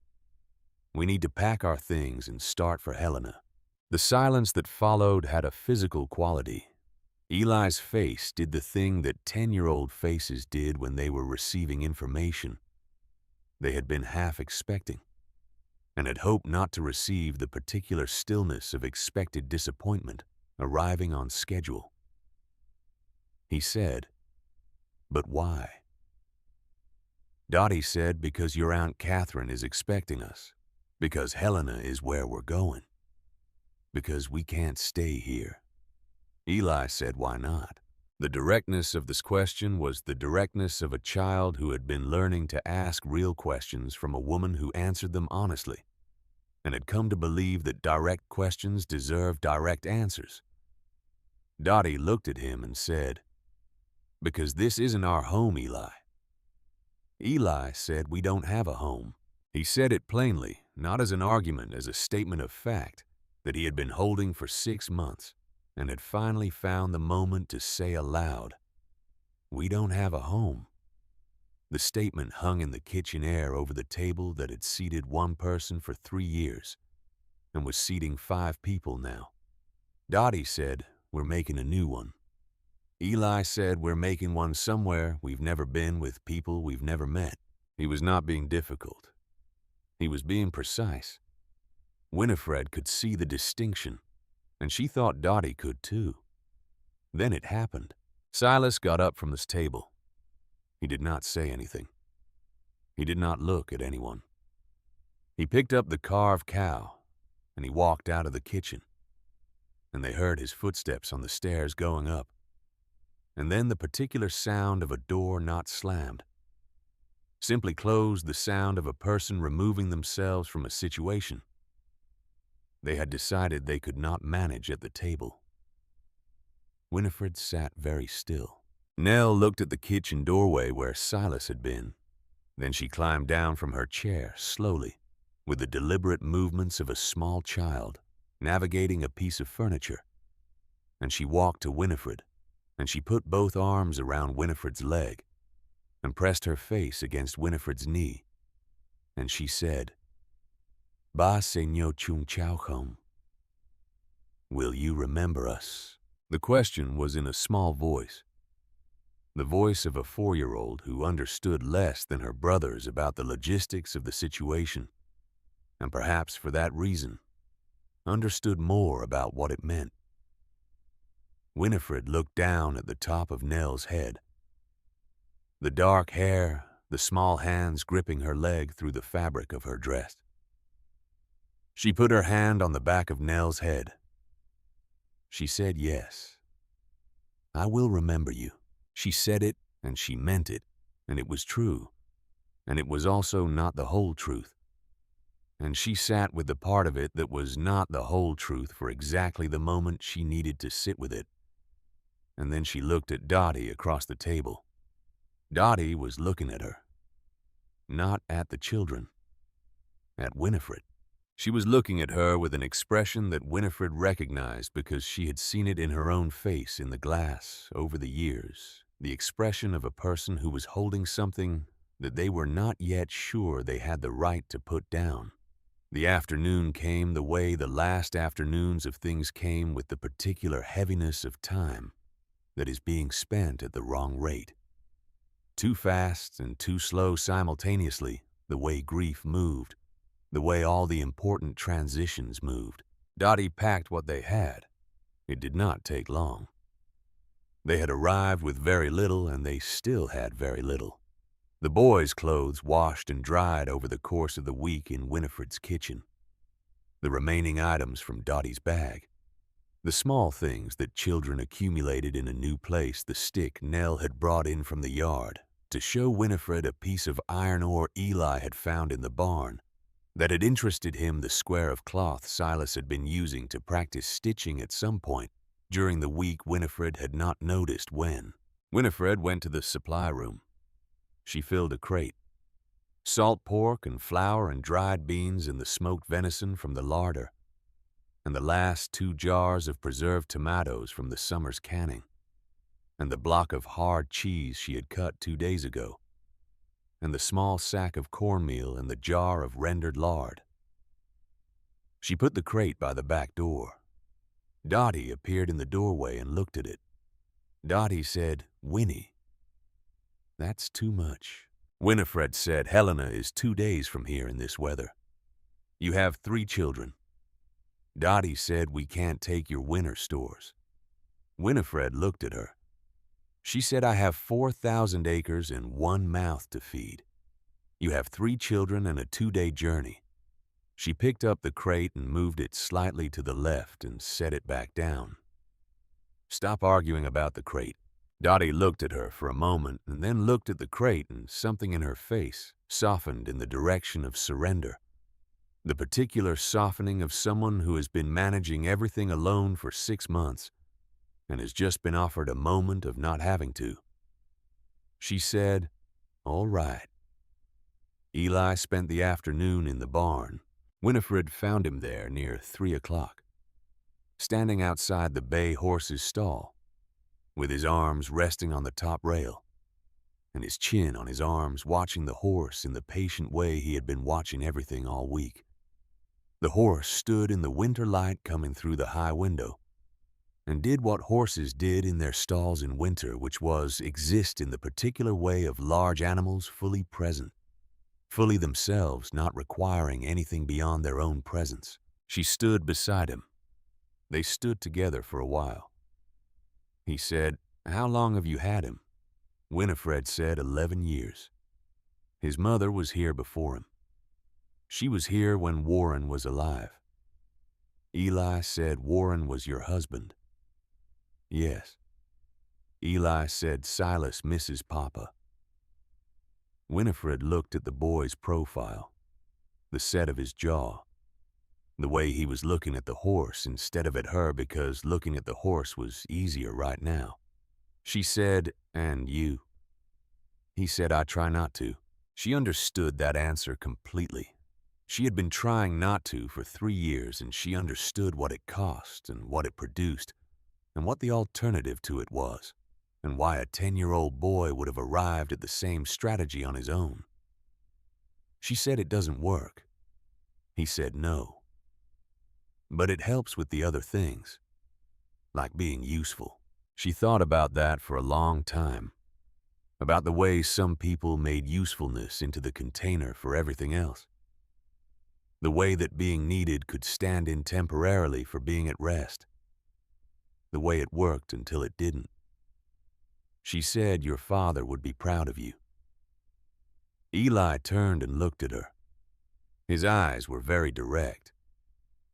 We need to pack our things and start for Helena." The silence that followed had a physical quality. Eli's face did the thing that 10-year-old faces did when they were receiving information they had been half expecting, and had hoped not to receive the particular stillness of expected disappointment arriving on schedule. He said, "But why?" Dottie said, "Because your Aunt Catherine is expecting us. Because Helena is where we're going. Because we can't stay here." Eli said, "Why not?" The directness of this question was the directness of a child who had been learning to ask real questions from a woman who answered them honestly, and had come to believe that direct questions deserve direct answers. Dottie looked at him and said, "Because this isn't our home, Eli." Eli said, "We don't have a home." He said it plainly, not as an argument, as a statement of fact that he had been holding for 6 months and had finally found the moment to say aloud, "We don't have a home." The statement hung in the kitchen air over the table that had seated one person for 3 years and was seating 5 people now. Dottie said, "We're making a new one." Eli said, "We're making one somewhere we've never been with people we've never met." He was not being difficult. He was being precise. Winifred could see the distinction, and she thought Dottie could too. Then it happened. Silas got up from his table. He did not say anything. He did not look at anyone. He picked up the carved cow, and he walked out of the kitchen, and they heard his footsteps on the stairs going up, and then the particular sound of a door not slammed, simply closed, the sound of a person removing themselves from a situation they had decided they could not manage at the table. Winifred sat very still. Nell looked at the kitchen doorway where Silas had been. Then she climbed down from her chair slowly, with the deliberate movements of a small child navigating a piece of furniture. And she walked to Winifred, and she put both arms around Winifred's leg and pressed her face against Winifred's knee. And she said, "Ba Señor Chung Chao Home. Will you remember us?" The question was in a small voice, the voice of a 4-year-old who understood less than her brothers about the logistics of the situation, and perhaps for that reason, understood more about what it meant. Winifred looked down at the top of Nell's head. The dark hair, the small hands gripping her leg through the fabric of her dress. She put her hand on the back of Nell's head. She said yes. "I will remember you." She said it, and she meant it, and it was true, and it was also not the whole truth. And she sat with the part of it that was not the whole truth for exactly the moment she needed to sit with it. And then she looked at Dottie across the table. Dottie was looking at her, not at the children, at Winifred. She was looking at her with an expression that Winifred recognized because she had seen it in her own face in the glass over the years, the expression of a person who was holding something that they were not yet sure they had the right to put down. The afternoon came the way the last afternoons of things came, with the particular heaviness of time that is being spent at the wrong rate. Too fast and too slow simultaneously, the way grief moved, the way all the important transitions moved. Dottie packed what they had. It did not take long. They had arrived with very little, and they still had very little. The boys' clothes washed and dried over the course of the week in Winifred's kitchen. The remaining items from Dottie's bag. The small things that children accumulated in a new place, the stick Nell had brought in from the yard to show Winifred a piece of iron ore Eli had found in the barn that had interested him, the square of cloth Silas had been using to practice stitching at some point during the week Winifred had not noticed when. Winifred went to the supply room. She filled a crate. Salt pork and flour and dried beans and the smoked venison from the larder, and the last 2 jars of preserved tomatoes from the summer's canning, and the block of hard cheese she had cut 2 days ago, and the small sack of cornmeal and the jar of rendered lard. She put the crate by the back door. Dottie appeared in the doorway and looked at it. Dottie said, "Winnie, that's too much." Winifred said, "Helena is 2 days from here in this weather. You have 3 children." Dottie said, "We can't take your winter stores." Winifred looked at her. She said, "I have 4,000 acres and 1 mouth to feed. You have 3 children and a 2-day journey." She picked up the crate and moved it slightly to the left and set it back down. "Stop arguing about the crate." Dottie looked at her for a moment and then looked at the crate, and something in her face softened in the direction of surrender. The particular softening of someone who has been managing everything alone for 6 months and has just been offered a moment of not having to. She said, "All right." Eli spent the afternoon in the barn. Winifred found him there near 3 o'clock, standing outside the bay horse's stall, with his arms resting on the top rail and his chin on his arms, watching the horse in the patient way he had been watching everything all week. The horse stood in the winter light coming through the high window and did what horses did in their stalls in winter, which was exist in the particular way of large animals fully present, fully themselves, not requiring anything beyond their own presence. She stood beside him. They stood together for a while. He said, "How long have you had him?" Winifred said 11 years. His mother was here before him. She was here when Warren was alive. Eli said, "Warren was your husband." Yes. Eli said, "Silas misses Papa." Winifred looked at the boy's profile, the set of his jaw, the way he was looking at the horse instead of at her, because looking at the horse was easier right now. She said, "And you?" He said, "I try not to." She understood that answer completely. She had been trying not to for 3 years, and she understood what it cost and what it produced and what the alternative to it was, and why a 10-year-old boy would have arrived at the same strategy on his own. She said, "It doesn't work." He said, "No. But it helps with the other things, like being useful." She thought about that for a long time, about the way some people made usefulness into the container for everything else, the way that being needed could stand in temporarily for being at rest, the way it worked until it didn't. She said, "Your father would be proud of you." Eli turned and looked at her. His eyes were very direct.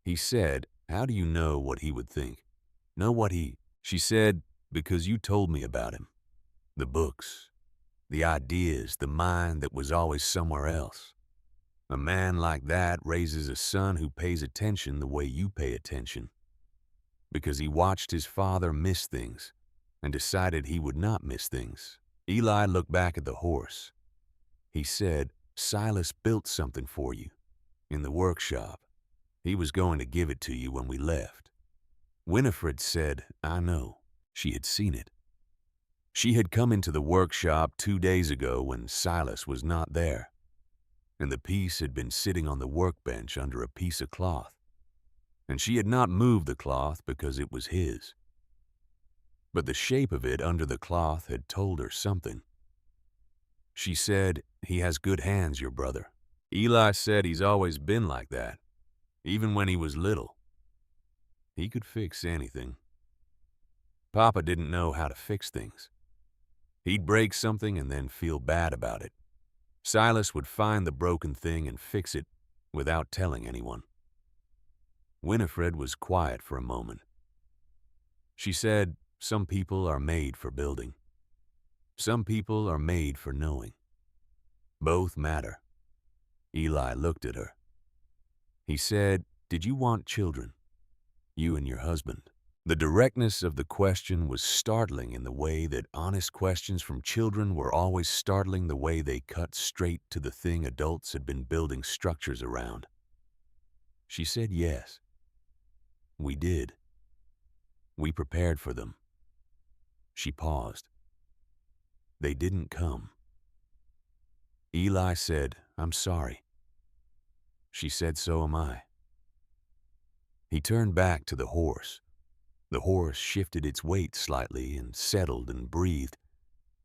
He said, "How do you know what he would think? Know what he—" She said, "Because you told me about him. The books, the ideas, the mind that was always somewhere else. A man like that raises a son who pays attention the way you pay attention, because he watched his father miss things and decided he would not miss things." Eli looked back at the horse. He said, "Silas built something for you in the workshop. He was going to give it to you when we left." Winifred said, "I know." She had seen it. She had come into the workshop 2 days ago when Silas was not there, and the piece had been sitting on the workbench under a piece of cloth, and she had not moved the cloth because it was his. But the shape of it under the cloth had told her something. She said, "He has good hands, your brother." Eli said he's always been like that, even when he was little. He could fix anything. Papa didn't know how to fix things. He'd break something and then feel bad about it. Silas would find the broken thing and fix it without telling anyone. Winifred was quiet for a moment. She said, "Some people are made for building. Some people are made for knowing. Both matter." Eli looked at her. He said, "Did you want children? You and your husband?" The directness of the question was startling in the way that honest questions from children were always startling the way they cut straight to the thing adults had been building structures around. She said yes. We did. We prepared for them. She paused. They didn't come. Eli said, "I'm sorry." She said, "So am I." He turned back to the horse. The horse shifted its weight slightly and settled and breathed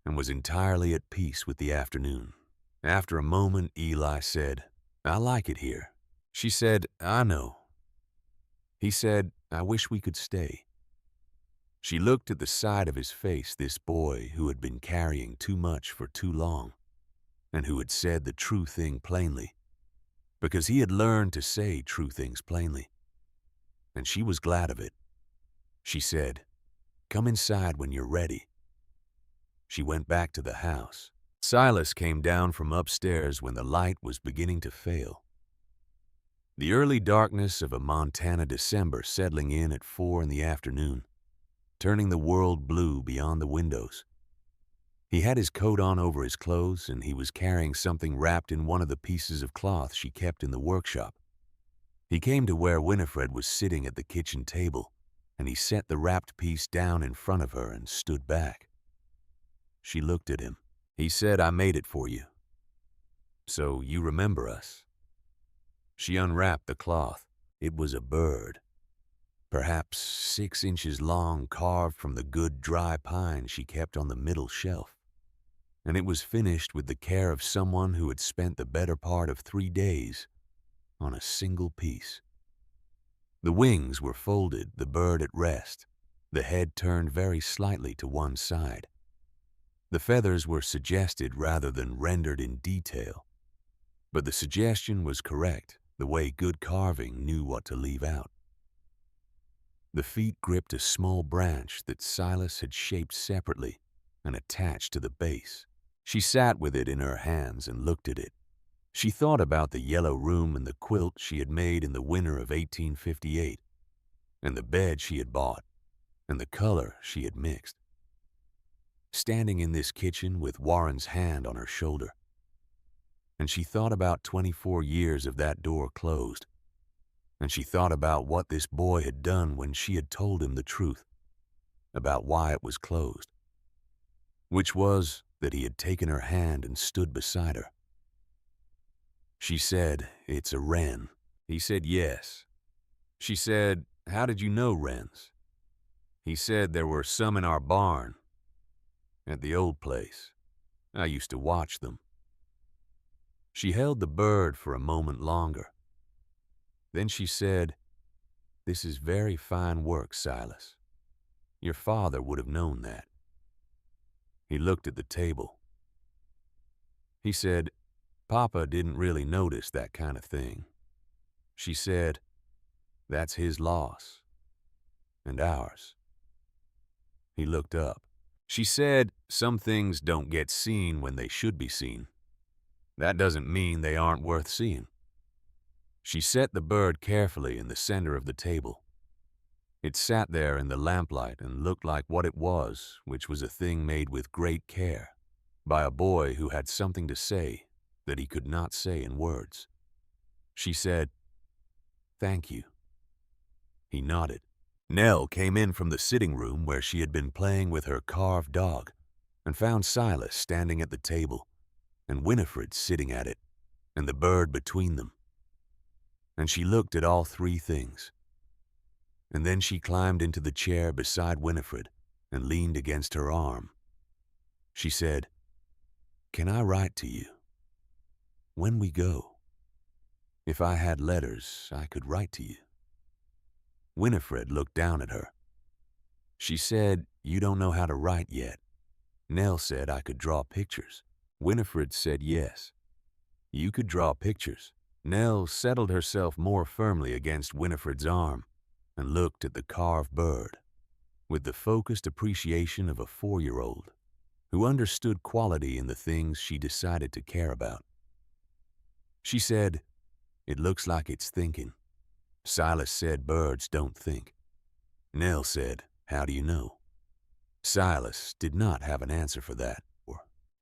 and was entirely at peace with the afternoon. After a moment, Eli said, "I like it here." She said, "I know." He said, "I wish we could stay." She looked at the side of his face, this boy who had been carrying too much for too long and who had said the true thing plainly, because he had learned to say true things plainly. And she was glad of it. She said, "Come inside when you're ready." She went back to the house. Silas came down from upstairs when the light was beginning to fail. The early darkness of a Montana December settling in at 4 in the afternoon, turning the world blue beyond the windows. He had his coat on over his clothes, and he was carrying something wrapped in one of the pieces of cloth she kept in the workshop. He came to where Winifred was sitting at the kitchen table, and he set the wrapped piece down in front of her and stood back. She looked at him. He said, "I made it for you. So you remember us." She unwrapped the cloth. It was a bird, perhaps 6 inches long, carved from the good dry pine she kept on the middle shelf. And it was finished with the care of someone who had spent the better part of 3 days on a single piece. The wings were folded, the bird at rest, the head turned very slightly to one side. The feathers were suggested rather than rendered in detail, but the suggestion was correct, the way good carving knew what to leave out. The feet gripped a small branch that Silas had shaped separately and attached to the base. She sat with it in her hands and looked at it. She thought about the yellow room and the quilt she had made in the winter of 1858, and the bed she had bought, and the color she had mixed. Standing in this kitchen with Warren's hand on her shoulder. And she thought about 24 years of that door closed. And she thought about what this boy had done when she had told him the truth, about why it was closed, which was that he had taken her hand and stood beside her. She said, "It's a wren." He said, "Yes." She said, "How did you know wrens?" He said, "There were some in our barn, at the old place. I used to watch them." She held the bird for a moment longer. Then she said, "This is very fine work, Silas. Your father would have known that." He looked at the table. He said, "Papa didn't really notice that kind of thing." She said, "That's his loss, and ours." He looked up. She said, "Some things don't get seen when they should be seen. That doesn't mean they aren't worth seeing." She set the bird carefully in the center of the table. It sat there in the lamplight and looked like what it was, which was a thing made with great care by a boy who had something to say that he could not say in words. She said, "Thank you." He nodded. Nell came in from the sitting room where she had been playing with her carved dog. and found Silas standing at the table and Winifred sitting at it and the bird between them. And she looked at all three things. And then she climbed into the chair beside Winifred and leaned against her arm. She said, "Can I write to you? When we go? If I had letters, I could write to you." Winifred looked down at her. She said, "You don't know how to write yet. Nell said I could draw pictures." Winifred said yes. You could draw pictures. Nell settled herself more firmly against Winifred's arm and looked at the carved bird with the focused appreciation of a 4-year-old who understood quality in the things she decided to care about. She said, "It looks like it's thinking." Silas said birds don't think. Nell said, "How do you know?" Silas did not have an answer for that.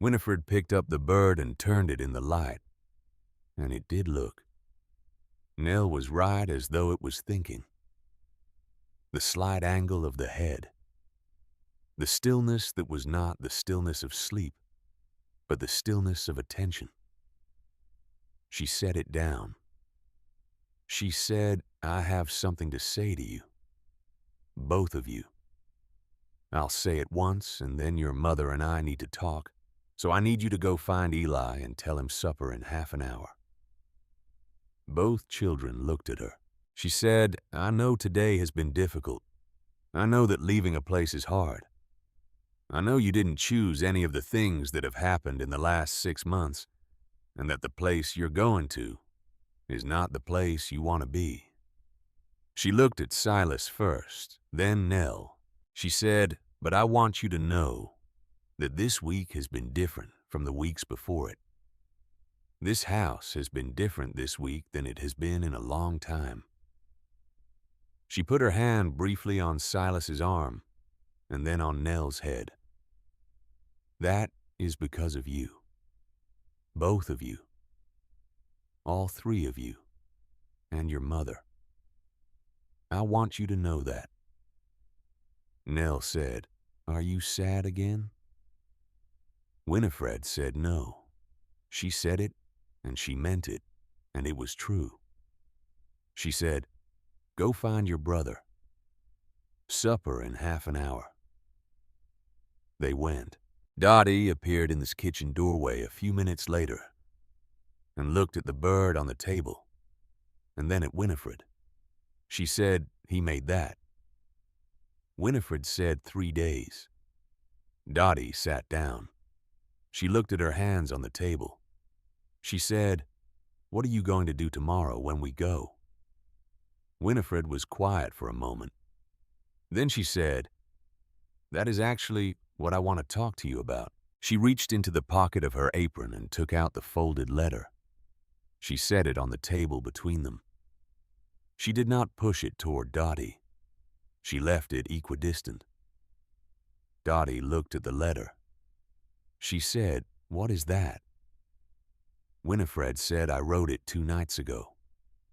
Winifred picked up the bird and turned it in the light, and it did look. Nell was right as though it was thinking. The slight angle of the head, the stillness that was not the stillness of sleep, but the stillness of attention. She set it down. She said, "I have something to say to you. Both of you. I'll say it once, and then your mother and I need to talk, so I need you to go find Eli and tell him supper in half an hour." Both children looked at her. She said, "I know today has been difficult. I know that leaving a place is hard. I know you didn't choose any of the things that have happened in the last 6 months, and that the place you're going to is not the place you want to be." She looked at Silas first, then Nell. She said, "But I want you to know that this week has been different from the weeks before it. This house has been different this week than it has been in a long time." She put her hand briefly on Silas's arm and then on Nell's head. "That is because of you. Both of you. All three of you. And your mother. I want you to know that." Nell said, "Are you sad again?" Winifred said no. She said it, and she meant it, and it was true. She said, "Go find your brother. Supper in half an hour." They went. Dottie appeared in the kitchen doorway a few minutes later and looked at the bird on the table, and then at Winifred. She said, "He made that." Winifred said 3 days. Dottie sat down. She looked at her hands on the table. She said, "What are you going to do tomorrow when we go?" Winifred was quiet for a moment. Then she said, "That is actually what I want to talk to you about." She reached into the pocket of her apron and took out the folded letter. She set it on the table between them. She did not push it toward Dottie. She left it equidistant. Dottie looked at the letter. She said, "What is that?" Winifred said, "I wrote it 2 nights ago,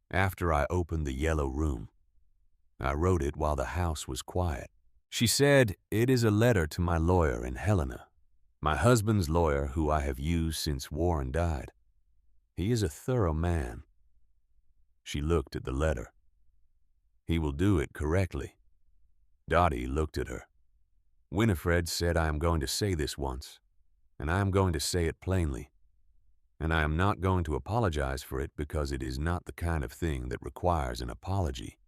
after I opened the yellow room. I wrote it while the house was quiet." She said, "It is a letter to my lawyer in Helena, my husband's lawyer who I have used since Warren died. He is a thorough man." She looked at the letter. "He will do it correctly." Dottie looked at her. Winifred said, "I am going to say this once, and I am going to say it plainly, and I am not going to apologize for it because it is not the kind of thing that requires an apology."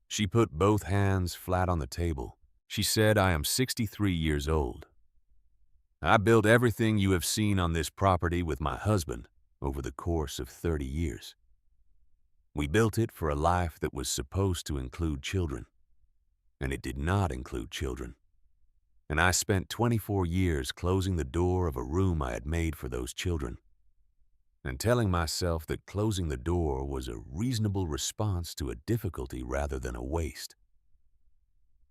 She put both hands flat on the table. She said, "I am 63 years old. I built everything you have seen on this property with my husband over the course of 30 years. We built it for a life that was supposed to include children, and it did not include children. And I spent 24 years closing the door of a room I had made for those children, and telling myself that closing the door was a reasonable response to a difficulty rather than a waste."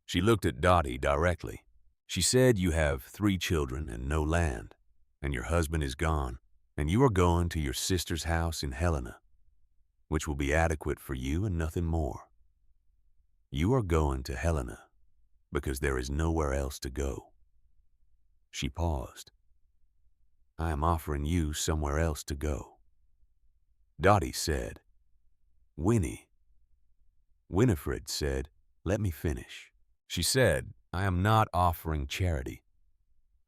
She looked at Dottie directly. She said, "You have 3 children and no land, and your husband is gone, and you are going to your sister's house in Helena, which will be adequate for you and nothing more. You are going to Helena because there is nowhere else to go." She paused. I am offering you somewhere else to go. Dottie said, Winnie. Winifred said, let me finish. She said, I am not offering charity.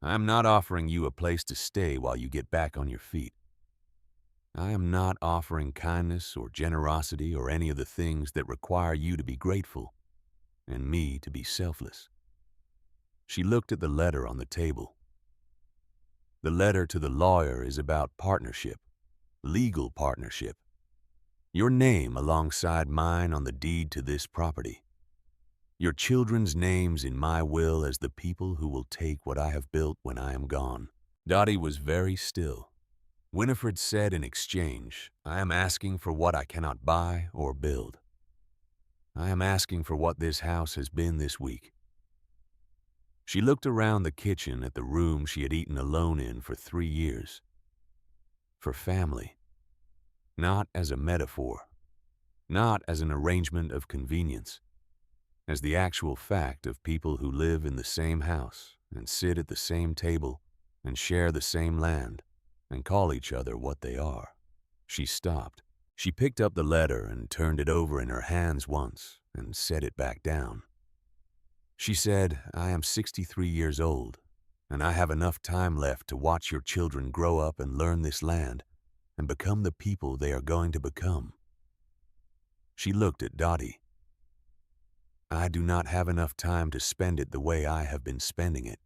I am not offering you a place to stay while you get back on your feet. I am not offering kindness or generosity or any of the things that require you to be grateful and me to be selfless. She looked at the letter on the table. The letter to the lawyer is about partnership, legal partnership. Your name alongside mine on the deed to this property. Your children's names in my will as the people who will take what I have built when I am gone. Dottie was very still. Winifred said in exchange, I am asking for what I cannot buy or build. I am asking for what this house has been this week. She looked around the kitchen at the room she had eaten alone in for 3 years. For family. Not as a metaphor. Not as an arrangement of convenience. As the actual fact of people who live in the same house and sit at the same table and share the same land and call each other what they are. She stopped. She picked up the letter and turned it over in her hands once and set it back down. She said, I am 63 years old, and I have enough time left to watch your children grow up and learn this land and become the people they are going to become. She looked at Dottie. I do not have enough time to spend it the way I have been spending it.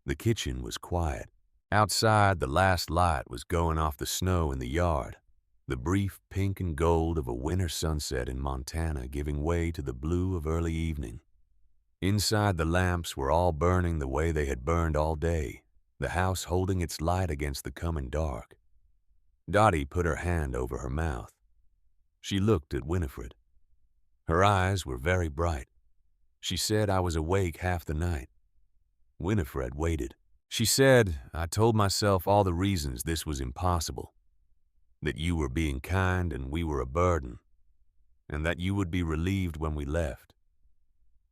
The kitchen was quiet. Outside, the last light was going off the snow in the yard, the brief pink and gold of a winter sunset in Montana giving way to the blue of early evening. Inside, the lamps were all burning the way they had burned all day, the house holding its light against the coming dark. Dottie put her hand over her mouth. She looked at Winifred. Her eyes were very bright. She said I was awake half the night. Winifred waited. She said, I told myself all the reasons this was impossible, that you were being kind and we were a burden, and that you would be relieved when we left.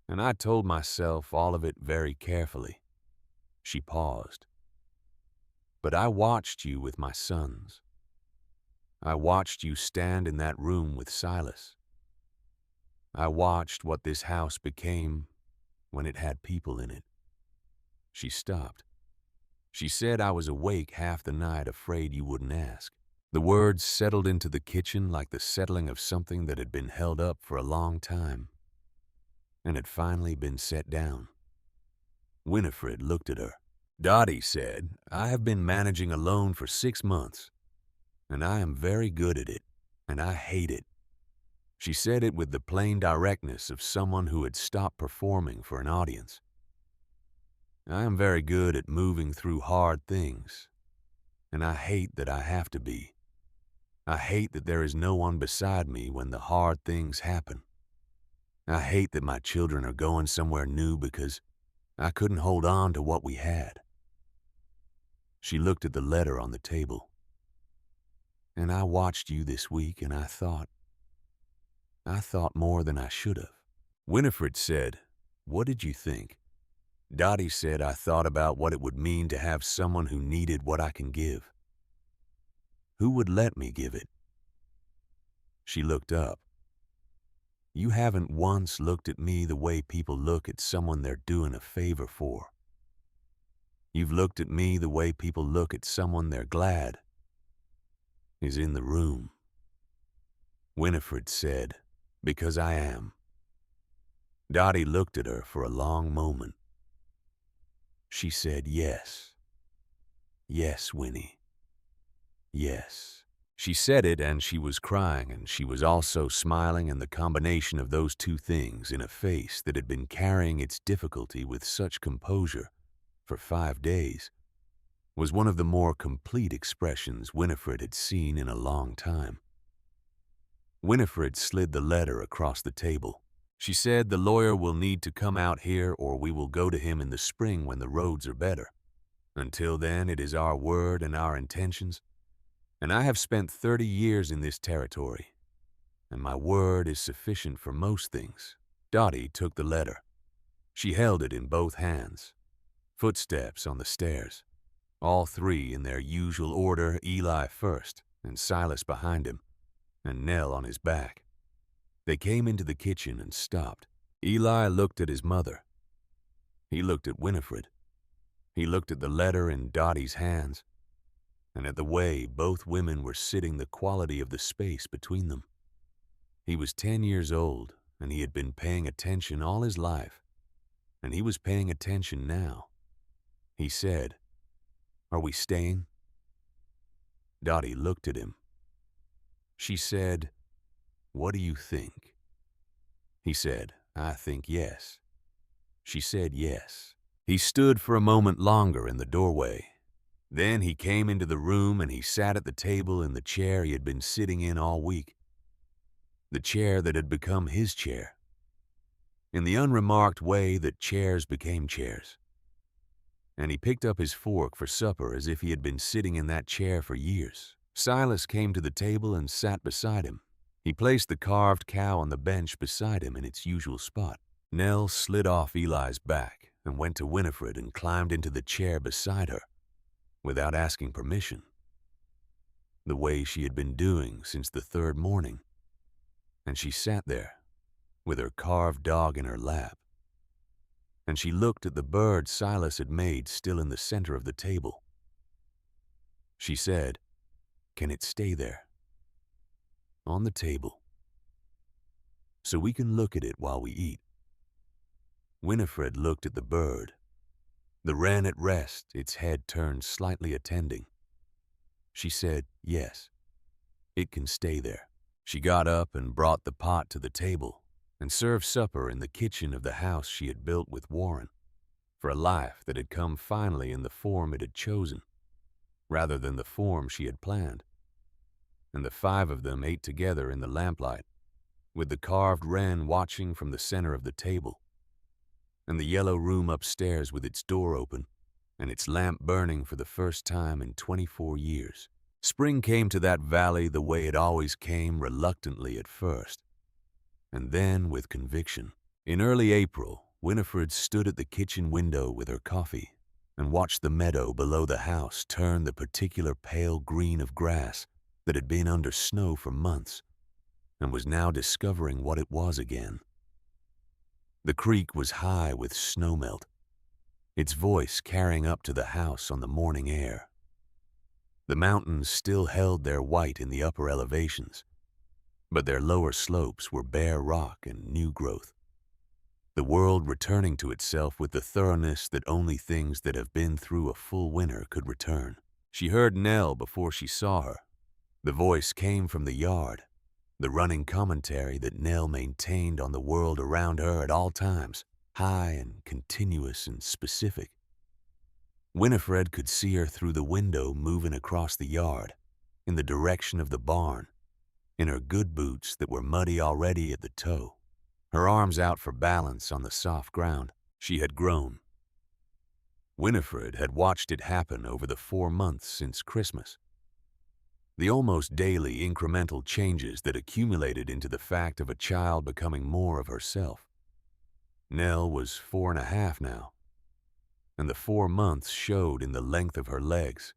And I told myself all of it very carefully. She paused. But I watched you with my sons. I watched you stand in that room with Silas. I watched what this house became when it had people in it. She stopped. She said I was awake half the night, afraid you wouldn't ask. The words settled into the kitchen like the settling of something that had been held up for a long time and had finally been set down. Winifred looked at her. Dottie said, I have been managing alone for 6 months, and I am very good at it, and I hate it. She said it with the plain directness of someone who had stopped performing for an audience. I am very good at moving through hard things, and I hate that I have to be. I hate that there is no one beside me when the hard things happen. I hate that my children are going somewhere new because I couldn't hold on to what we had. She looked at the letter on the table. And I watched you this week and I thought more than I should have. Winifred said, what did you think? Dottie said I thought about what it would mean to have someone who needed what I can give. Who would let me give it? She looked up. You haven't once looked at me the way people look at someone they're doing a favor for. You've looked at me the way people look at someone they're glad is in the room. Winifred said, because I am. Dottie looked at her for a long moment. She said, yes. Yes, Winnie. Yes. She said it and she was crying and she was also smiling, and the combination of those two things in a face that had been carrying its difficulty with such composure for 5 days was one of the more complete expressions Winifred had seen in a long time. Winifred slid the letter across the table. She said the lawyer will need to come out here or we will go to him in the spring when the roads are better. Until then, it is our word and our intentions. And I have spent 30 years in this territory, and my word is sufficient for most things. Dottie took the letter. She held it in both hands. Footsteps on the stairs. All three in their usual order, Eli first, and Silas behind him, and Nell on his back. They came into the kitchen and stopped. Eli looked at his mother. He looked at Winifred. He looked at the letter in Dottie's hands, and at the way both women were sitting, the quality of the space between them. He was 10 years old, and he had been paying attention all his life, and he was paying attention now. He said, "Are we staying?" Dottie looked at him. She said, "What do you think?" He said, "I think yes." She said yes. He stood for a moment longer in the doorway. Then he came into the room and he sat at the table in the chair he had been sitting in all week. The chair that had become his chair. In the unremarked way that chairs became chairs. And he picked up his fork for supper as if he had been sitting in that chair for years. Silas came to the table and sat beside him. He placed the carved cow on the bench beside him in its usual spot. Nell slid off Eli's back and went to Winifred and climbed into the chair beside her, without asking permission, the way she had been doing since the third morning. And she sat there, with her carved dog in her lap. And she looked at the bird Silas had made still in the center of the table. She said, "Can it stay there? On the table, so we can look at it while we eat?" Winifred looked at the bird, the wren at rest, its head turned slightly attending. She said, "Yes, it can stay there." She got up and brought the pot to the table and served supper in the kitchen of the house she had built with Warren, for a life that had come finally in the form it had chosen, rather than the form she had planned. And the five of them ate together in the lamplight, with the carved wren watching from the center of the table, and the yellow room upstairs with its door open and its lamp burning for the first time in 24 years. Spring came to that valley the way it always came, reluctantly at first, and then with conviction. In early April, Winifred stood at the kitchen window with her coffee and watched the meadow below the house turn the particular pale green of grass that had been under snow for months and was now discovering what it was again. The creek was high with snowmelt, its voice carrying up to the house on the morning air. The mountains still held their white in the upper elevations, but their lower slopes were bare rock and new growth. The world returning to itself with the thoroughness that only things that have been through a full winter could return. She heard Nell before she saw her. The voice came from the yard, the running commentary that Nell maintained on the world around her at all times, high and continuous and specific. Winifred could see her through the window moving across the yard, in the direction of the barn, in her good boots that were muddy already at the toe, her arms out for balance on the soft ground. She had grown. Winifred had watched it happen over the 4 months since Christmas. The almost daily incremental changes that accumulated into the fact of a child becoming more of herself. Nell was 4.5 now, and the 4 months showed in the length of her legs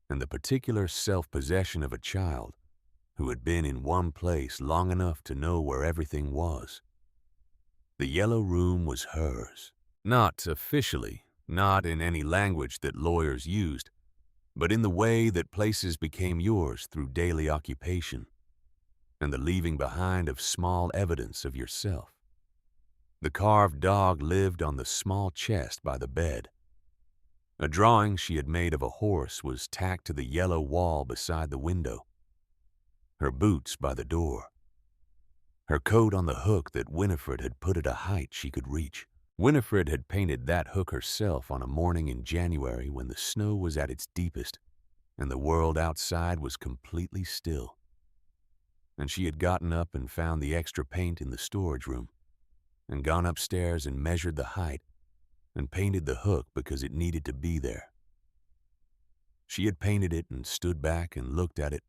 and the particular self-possession of a child who had been in one place long enough to know where everything was. The yellow room was hers, not officially, not in any language that lawyers used, but in the way that places became yours through daily occupation and the leaving behind of small evidence of yourself. The carved dog lived on the small chest by the bed. A drawing she had made of a horse was tacked to the yellow wall beside the window. Her boots by the door. Her coat on the hook that Winifred had put at a height she could reach. Winifred had painted that hook herself on a morning in January when the snow was at its deepest and the world outside was completely still. And she had gotten up and found the extra paint in the storage room and gone upstairs and measured the height and painted the hook because it needed to be there. She had painted it and stood back and looked at it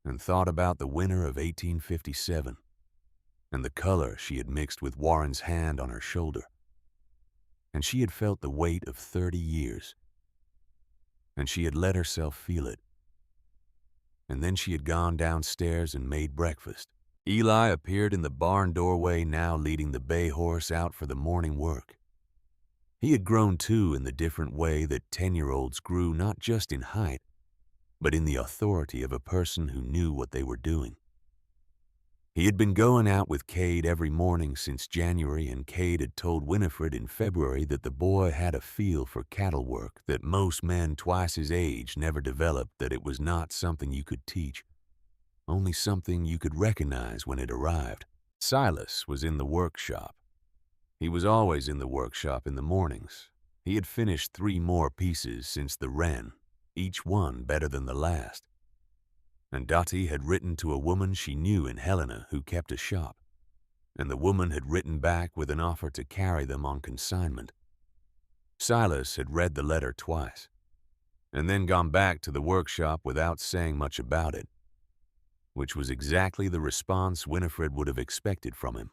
and thought about the winter of 1857 and the color she had mixed with Warren's hand on her shoulder and she had felt the weight of 30 years, and she had let herself feel it. And then she had gone downstairs and made breakfast. Eli appeared in the barn doorway, now leading the bay horse out for the morning work. He had grown too in the different way that 10-year-olds grew, not just in height, but in the authority of a person who knew what they were doing. He had been going out with Cade every morning since January, and Cade had told Winifred in February that the boy had a feel for cattle work that most men twice his age never developed, that it was not something you could teach, only something you could recognize when it arrived. Silas was in the workshop. He was always in the workshop in the mornings. He had finished 3 more pieces since the wren, each one better than the last. And Dottie had written to a woman she knew in Helena who kept a shop, and the woman had written back with an offer to carry them on consignment. Silas had read the letter twice, and then gone back to the workshop without saying much about it, which was exactly the response Winifred would have expected from him.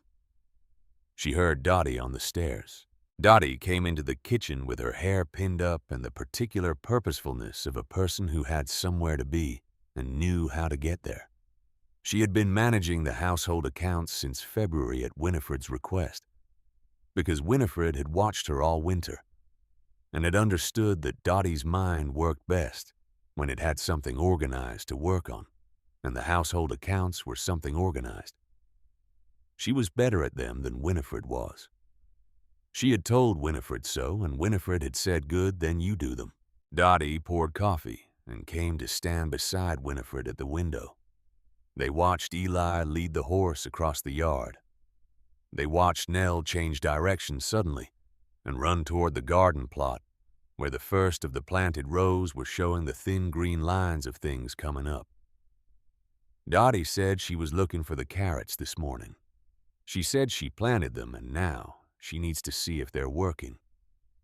She heard Dottie on the stairs. Dottie came into the kitchen with her hair pinned up and the particular purposefulness of a person who had somewhere to be and knew how to get there. She had been managing the household accounts since February at Winifred's request, because Winifred had watched her all winter and had understood that Dottie's mind worked best when it had something organized to work on, and the household accounts were something organized. She was better at them than Winifred was. She had told Winifred so, and Winifred had said, "Good, then you do them." Dottie poured coffee and came to stand beside Winifred at the window. They watched Eli lead the horse across the yard. They watched Nell change direction suddenly and run toward the garden plot, where the first of the planted rows were showing the thin green lines of things coming up. Dottie said she was looking for the carrots this morning. She said she planted them, and now she needs to see if they're working.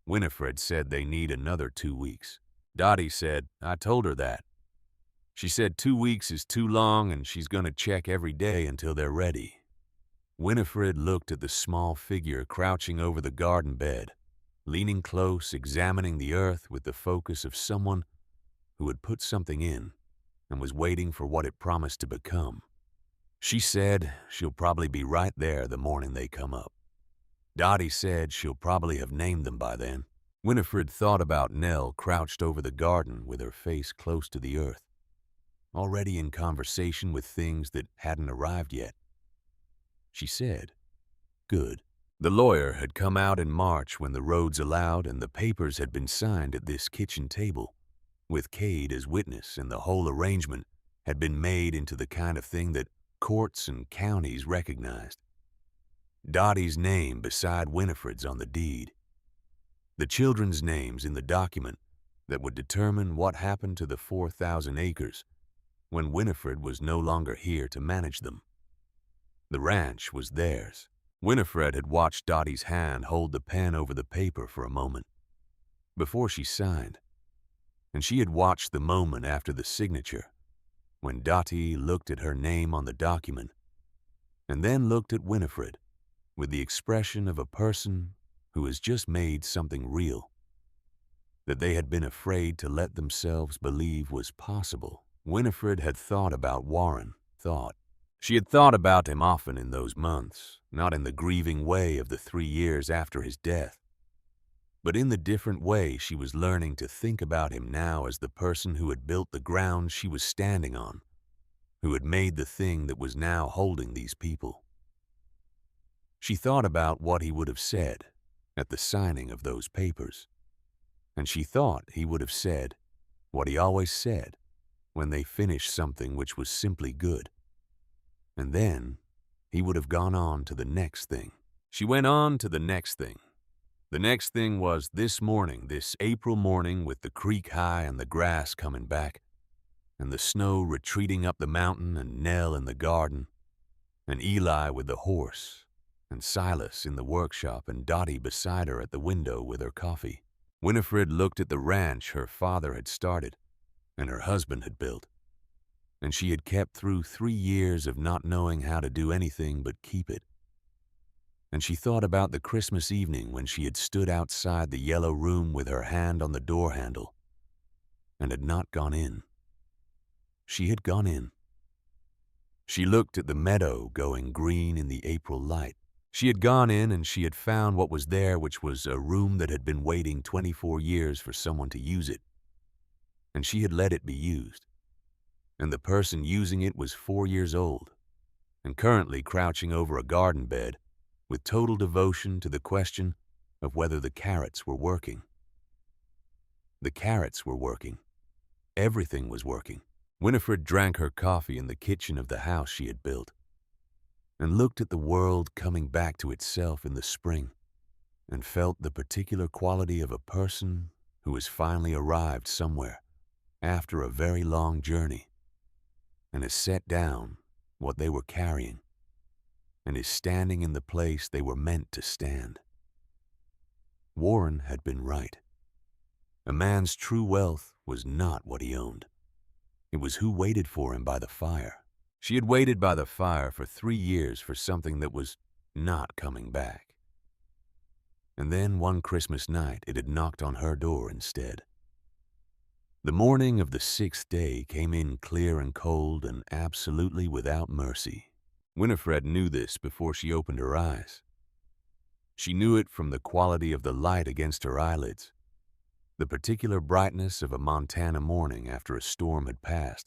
Winifred said they need another 2 weeks. Dottie said, "I told her that." She said 2 weeks is too long and she's going to check every day until they're ready. Winifred looked at the small figure crouching over the garden bed, leaning close, examining the earth with the focus of someone who had put something in and was waiting for what it promised to become. She said she'll probably be right there the morning they come up. Dottie said she'll probably have named them by then. Winifred thought about Nell crouched over the garden with her face close to the earth, already in conversation with things that hadn't arrived yet. She said, "Good." The lawyer had come out in March when the roads allowed, and the papers had been signed at this kitchen table, with Cade as witness, and the whole arrangement had been made into the kind of thing that courts and counties recognized. Dottie's name beside Winifred's on the deed. The children's names in the document that would determine what happened to the 4,000 acres when Winifred was no longer here to manage them. The ranch was theirs. Winifred had watched Dottie's hand hold the pen over the paper for a moment before she signed, and she had watched the moment after the signature when Dottie looked at her name on the document and then looked at Winifred with the expression of a person who has just made something real that they had been afraid to let themselves believe was possible. Winifred had thought about Warren, She had thought about him often in those months, not in the grieving way of the 3 years after his death, but in the different way she was learning to think about him now as the person who had built the ground she was standing on, who had made the thing that was now holding these people. She thought about what he would have said at the signing of those papers, and she thought he would have said what he always said when they finished something which was simply good. And then he would have gone on to the next thing. She went on to the next thing. The next thing was this morning, this April morning, with the creek high and the grass coming back, and the snow retreating up the mountain, and Nell in the garden, and Eli with the horse, and Silas in the workshop, and Dottie beside her at the window with her coffee. Winifred looked at the ranch her father had started and her husband had built, and she had kept through 3 years of not knowing how to do anything but keep it. And she thought about the Christmas evening when she had stood outside the yellow room with her hand on the door handle and had not gone in. She had gone in. She looked at the meadow going green in the April light. She had gone in and she had found what was there, which was a room that had been waiting 24 years for someone to use it. And she had let it be used. And the person using it was 4 years old and currently crouching over a garden bed with total devotion to the question of whether the carrots were working. The carrots were working. Everything was working. Winifred drank her coffee in the kitchen of the house she had built and looked at the world coming back to itself in the spring and felt the particular quality of a person who has finally arrived somewhere after a very long journey and has set down what they were carrying and is standing in the place they were meant to stand. Warren had been right. A man's true wealth was not what he owned. It was who waited for him by the fire. She had waited by the fire for 3 years for something that was not coming back. And then one Christmas night it had knocked on her door instead. The morning of the 6th day came in clear and cold and absolutely without mercy. Winifred knew this before she opened her eyes. She knew it from the quality of the light against her eyelids, the particular brightness of a Montana morning after a storm had passed,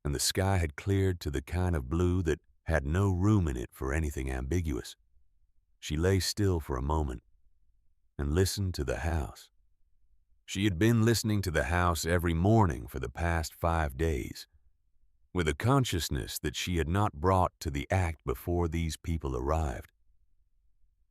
and the sky had cleared to the kind of blue that had no room in it for anything ambiguous. She lay still for a moment and listened to the house. She had been listening to the house every morning for the past 5 days, with a consciousness that she had not brought to the act before these people arrived.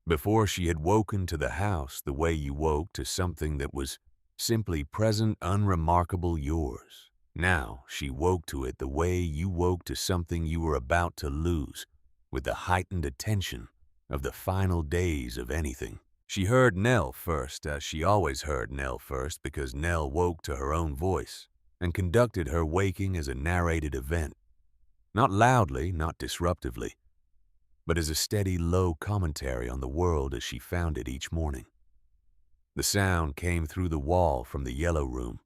Before she had woken to the house the way you woke to something that was simply present, unremarkable yours. Now she woke to it the way you woke to something you were about to lose, with the heightened attention of the final days of anything. She heard Nell first, as she always heard Nell first, because Nell woke to her own voice and conducted her waking as a narrated event, not loudly, not disruptively, but as a steady, low commentary on the world as she found it each morning. The sound came through the wall from the yellow room,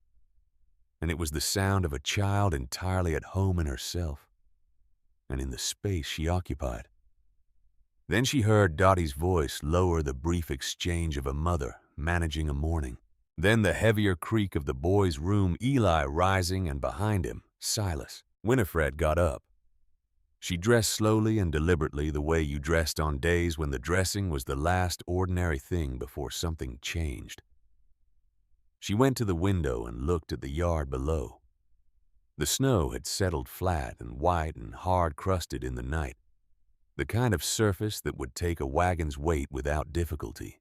and it was the sound of a child entirely at home in herself and in the space she occupied. Then she heard Dottie's voice lower the brief exchange of a mother managing a morning. Then the heavier creak of the boy's room, Eli rising, and behind him, Silas. Winifred got up. She dressed slowly and deliberately the way you dressed on days when the dressing was the last ordinary thing before something changed. She went to the window and looked at the yard below. The snow had settled flat and white and hard-crusted in the night, the kind of surface that would take a wagon's weight without difficulty.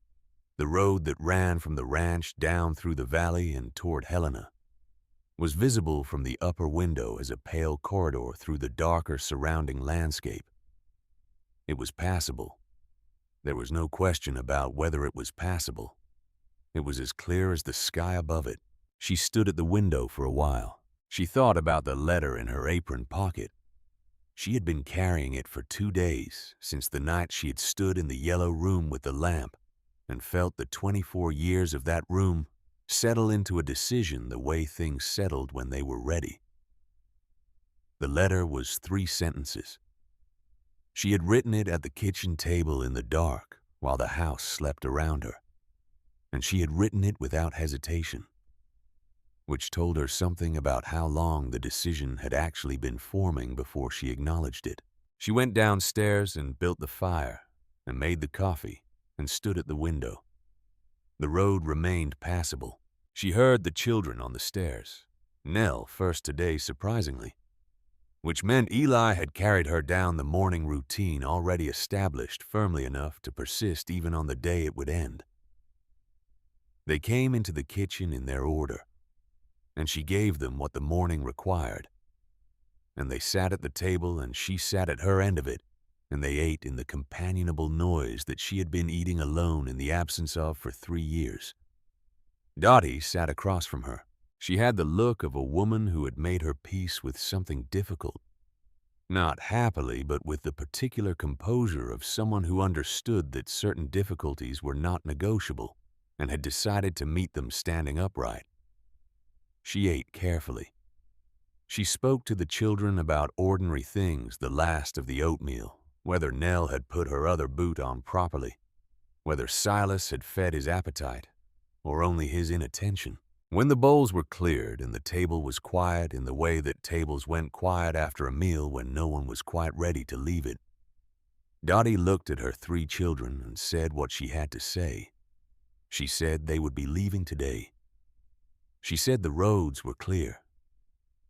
The road that ran from the ranch down through the valley and toward Helena was visible from the upper window as a pale corridor through the darker surrounding landscape. It was passable. There was no question about whether it was passable. It was as clear as the sky above it. She stood at the window for a while. She thought about the letter in her apron pocket. She had been carrying it for 2 days, since the night she had stood in the yellow room with the lamp and felt the 24 years of that room settle into a decision the way things settled when they were ready. The letter was 3 sentences. She had written it at the kitchen table in the dark while the house slept around her, and she had written it without hesitation, which told her something about how long the decision had actually been forming before she acknowledged it. She went downstairs and built the fire and made the coffee and stood at the window. The road remained passable. She heard the children on the stairs, Nell first today surprisingly, which meant Eli had carried her down the morning routine already established firmly enough to persist even on the day it would end. They came into the kitchen in their order, and she gave them what the morning required. And they sat at the table, and she sat at her end of it, and they ate in the companionable noise that she had been eating alone in the absence of for 3 years. Dottie sat across from her. She had the look of a woman who had made her peace with something difficult, Not happily, but with the particular composure of someone who understood that certain difficulties were not negotiable and had decided to meet them standing upright. She ate carefully. She spoke to the children about ordinary things, the last of the oatmeal, whether Nell had put her other boot on properly, whether Silas had fed his appetite, or only his inattention. When the bowls were cleared and the table was quiet in the way that tables went quiet after a meal when no one was quite ready to leave it, Dottie looked at her 3 children and said what she had to say. She said they would be leaving today. She said the roads were clear.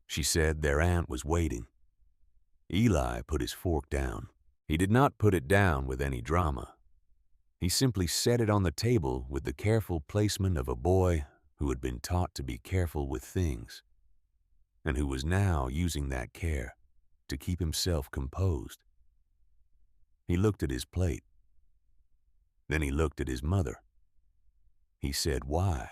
She said their aunt was waiting. Eli put his fork down. He did not put it down with any drama. He simply set it on the table with the careful placement of a boy who had been taught to be careful with things, and who was now using that care to keep himself composed. He looked at his plate. Then he looked at his mother. He said, "Why?"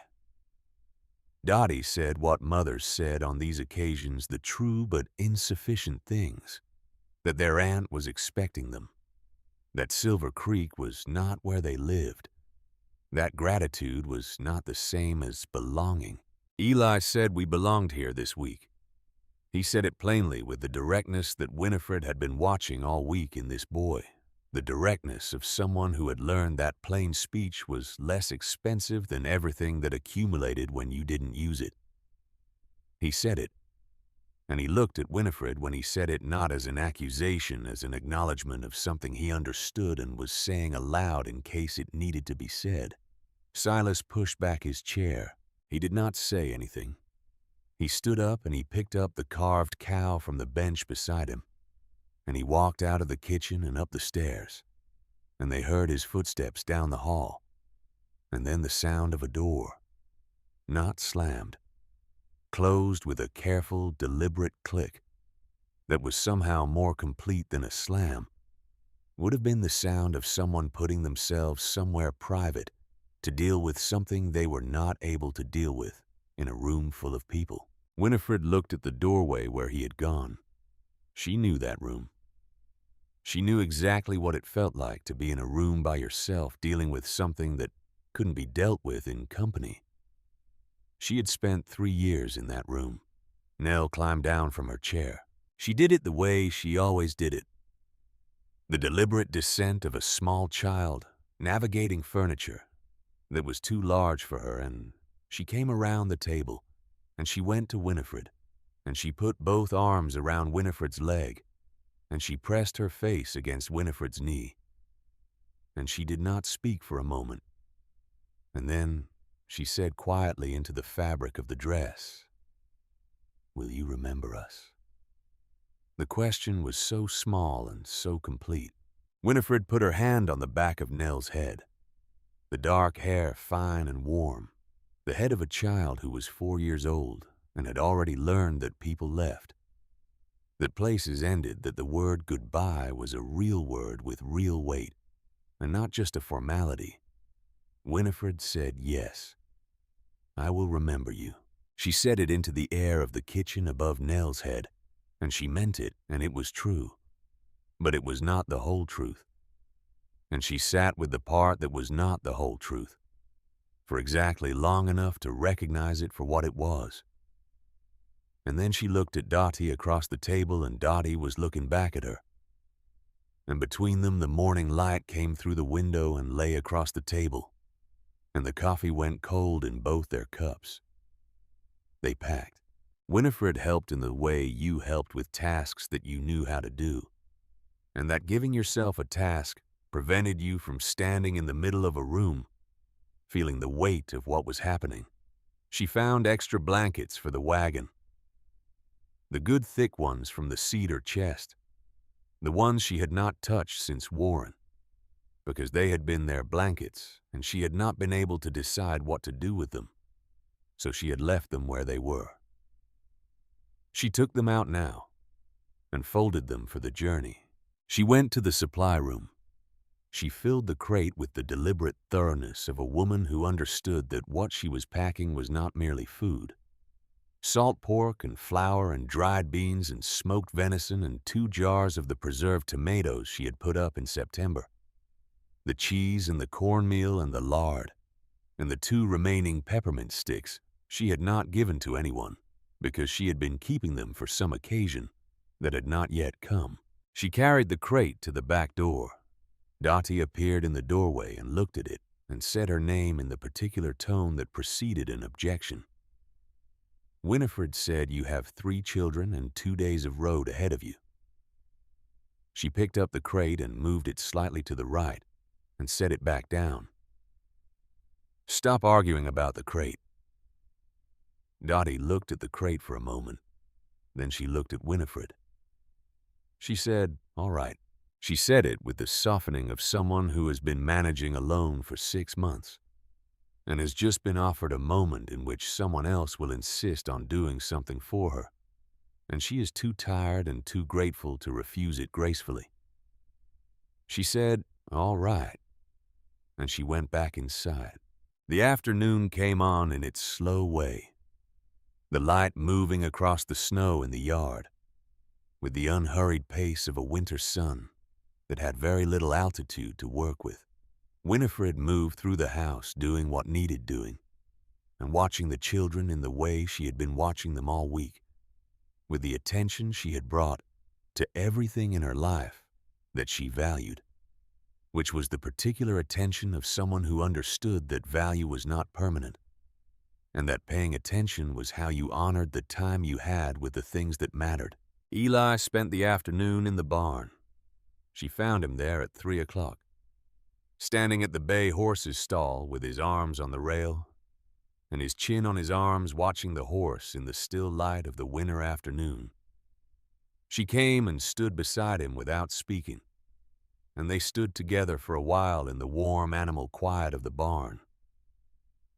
Dottie said what mothers said on these occasions, the true but insufficient things, that their aunt was expecting them, that Silver Creek was not where they lived, that gratitude was not the same as belonging. Eli said we belonged here this week. He said it plainly with the directness that Winifred had been watching all week in this boy, the directness of someone who had learned that plain speech was less expensive than everything that accumulated when you didn't use it. He said it, and he looked at Winifred when he said it, not as an accusation, as an acknowledgement of something he understood and was saying aloud in case it needed to be said. Silas pushed back his chair. He did not say anything. He stood up and he picked up the carved cow from the bench beside him, and he walked out of the kitchen and up the stairs, and they heard his footsteps down the hall, and then the sound of a door, not slammed, closed with a careful, deliberate click that was somehow more complete than a slam, would have been the sound of someone putting themselves somewhere private to deal with something they were not able to deal with in a room full of people. Winifred looked at the doorway where he had gone. She knew that room. She knew exactly what it felt like to be in a room by yourself dealing with something that couldn't be dealt with in company. She had spent 3 years in that room. Nell climbed down from her chair. She did it the way she always did it. The deliberate descent of a small child navigating furniture that was too large for her, and she came around the table, and she went to Winifred, and she put both arms around Winifred's leg, and she pressed her face against Winifred's knee, and she did not speak for a moment. And then she said quietly into the fabric of the dress, "Will you remember us?" The question was so small and so complete. Winifred put her hand on the back of Nell's head, the dark hair fine and warm, the head of a child who was 4 years old and had already learned that people left, that places ended, that the word goodbye was a real word with real weight, and not just a formality. Winifred said, "Yes, I will remember you." She said it into the air of the kitchen above Nell's head, and she meant it, and it was true. But it was not the whole truth. And she sat with the part that was not the whole truth, for exactly long enough to recognize it for what it was. And then she looked at Dottie across the table, and Dottie was looking back at her. And between them the morning light came through the window and lay across the table, and the coffee went cold in both their cups. They packed. Winifred helped in the way you helped with tasks that you knew how to do, and that giving yourself a task prevented you from standing in the middle of a room, feeling the weight of what was happening. She found extra blankets for the wagon, the good thick ones from the cedar chest, the ones she had not touched since Warren, because they had been their blankets and she had not been able to decide what to do with them, so she had left them where they were. She took them out now and folded them for the journey. She went to the supply room. She filled the crate with the deliberate thoroughness of a woman who understood that what she was packing was not merely food, Salt pork and flour and dried beans and smoked venison and 2 jars of the preserved tomatoes she had put up in September. The cheese and the cornmeal and the lard, and the 2 remaining peppermint sticks she had not given to anyone, because she had been keeping them for some occasion that had not yet come. She carried the crate to the back door. Dottie appeared in the doorway and looked at it and said her name in the particular tone that preceded an objection. Winifred said, "You have 3 children and 2 days of road ahead of you." She picked up the crate and moved it slightly to the right and set it back down. "Stop arguing about the crate." Dottie looked at the crate for a moment. Then she looked at Winifred. She said, "All right." She said it with the softening of someone who has been managing alone for 6 months and has just been offered a moment in which someone else will insist on doing something for her, and she is too tired and too grateful to refuse it gracefully. She said, "All right," and she went back inside. The afternoon came on in its slow way, the light moving across the snow in the yard, with the unhurried pace of a winter sun that had very little altitude to work with. Winifred moved through the house doing what needed doing, and watching the children in the way she had been watching them all week, with the attention she had brought to everything in her life that she valued, which was the particular attention of someone who understood that value was not permanent, and that paying attention was how you honored the time you had with the things that mattered. Eli spent the afternoon in the barn. She found him there at 3 o'clock, standing at the bay horse's stall with his arms on the rail and his chin on his arms, watching the horse in the still light of the winter afternoon. She came and stood beside him without speaking, and they stood together for a while in the warm animal quiet of the barn.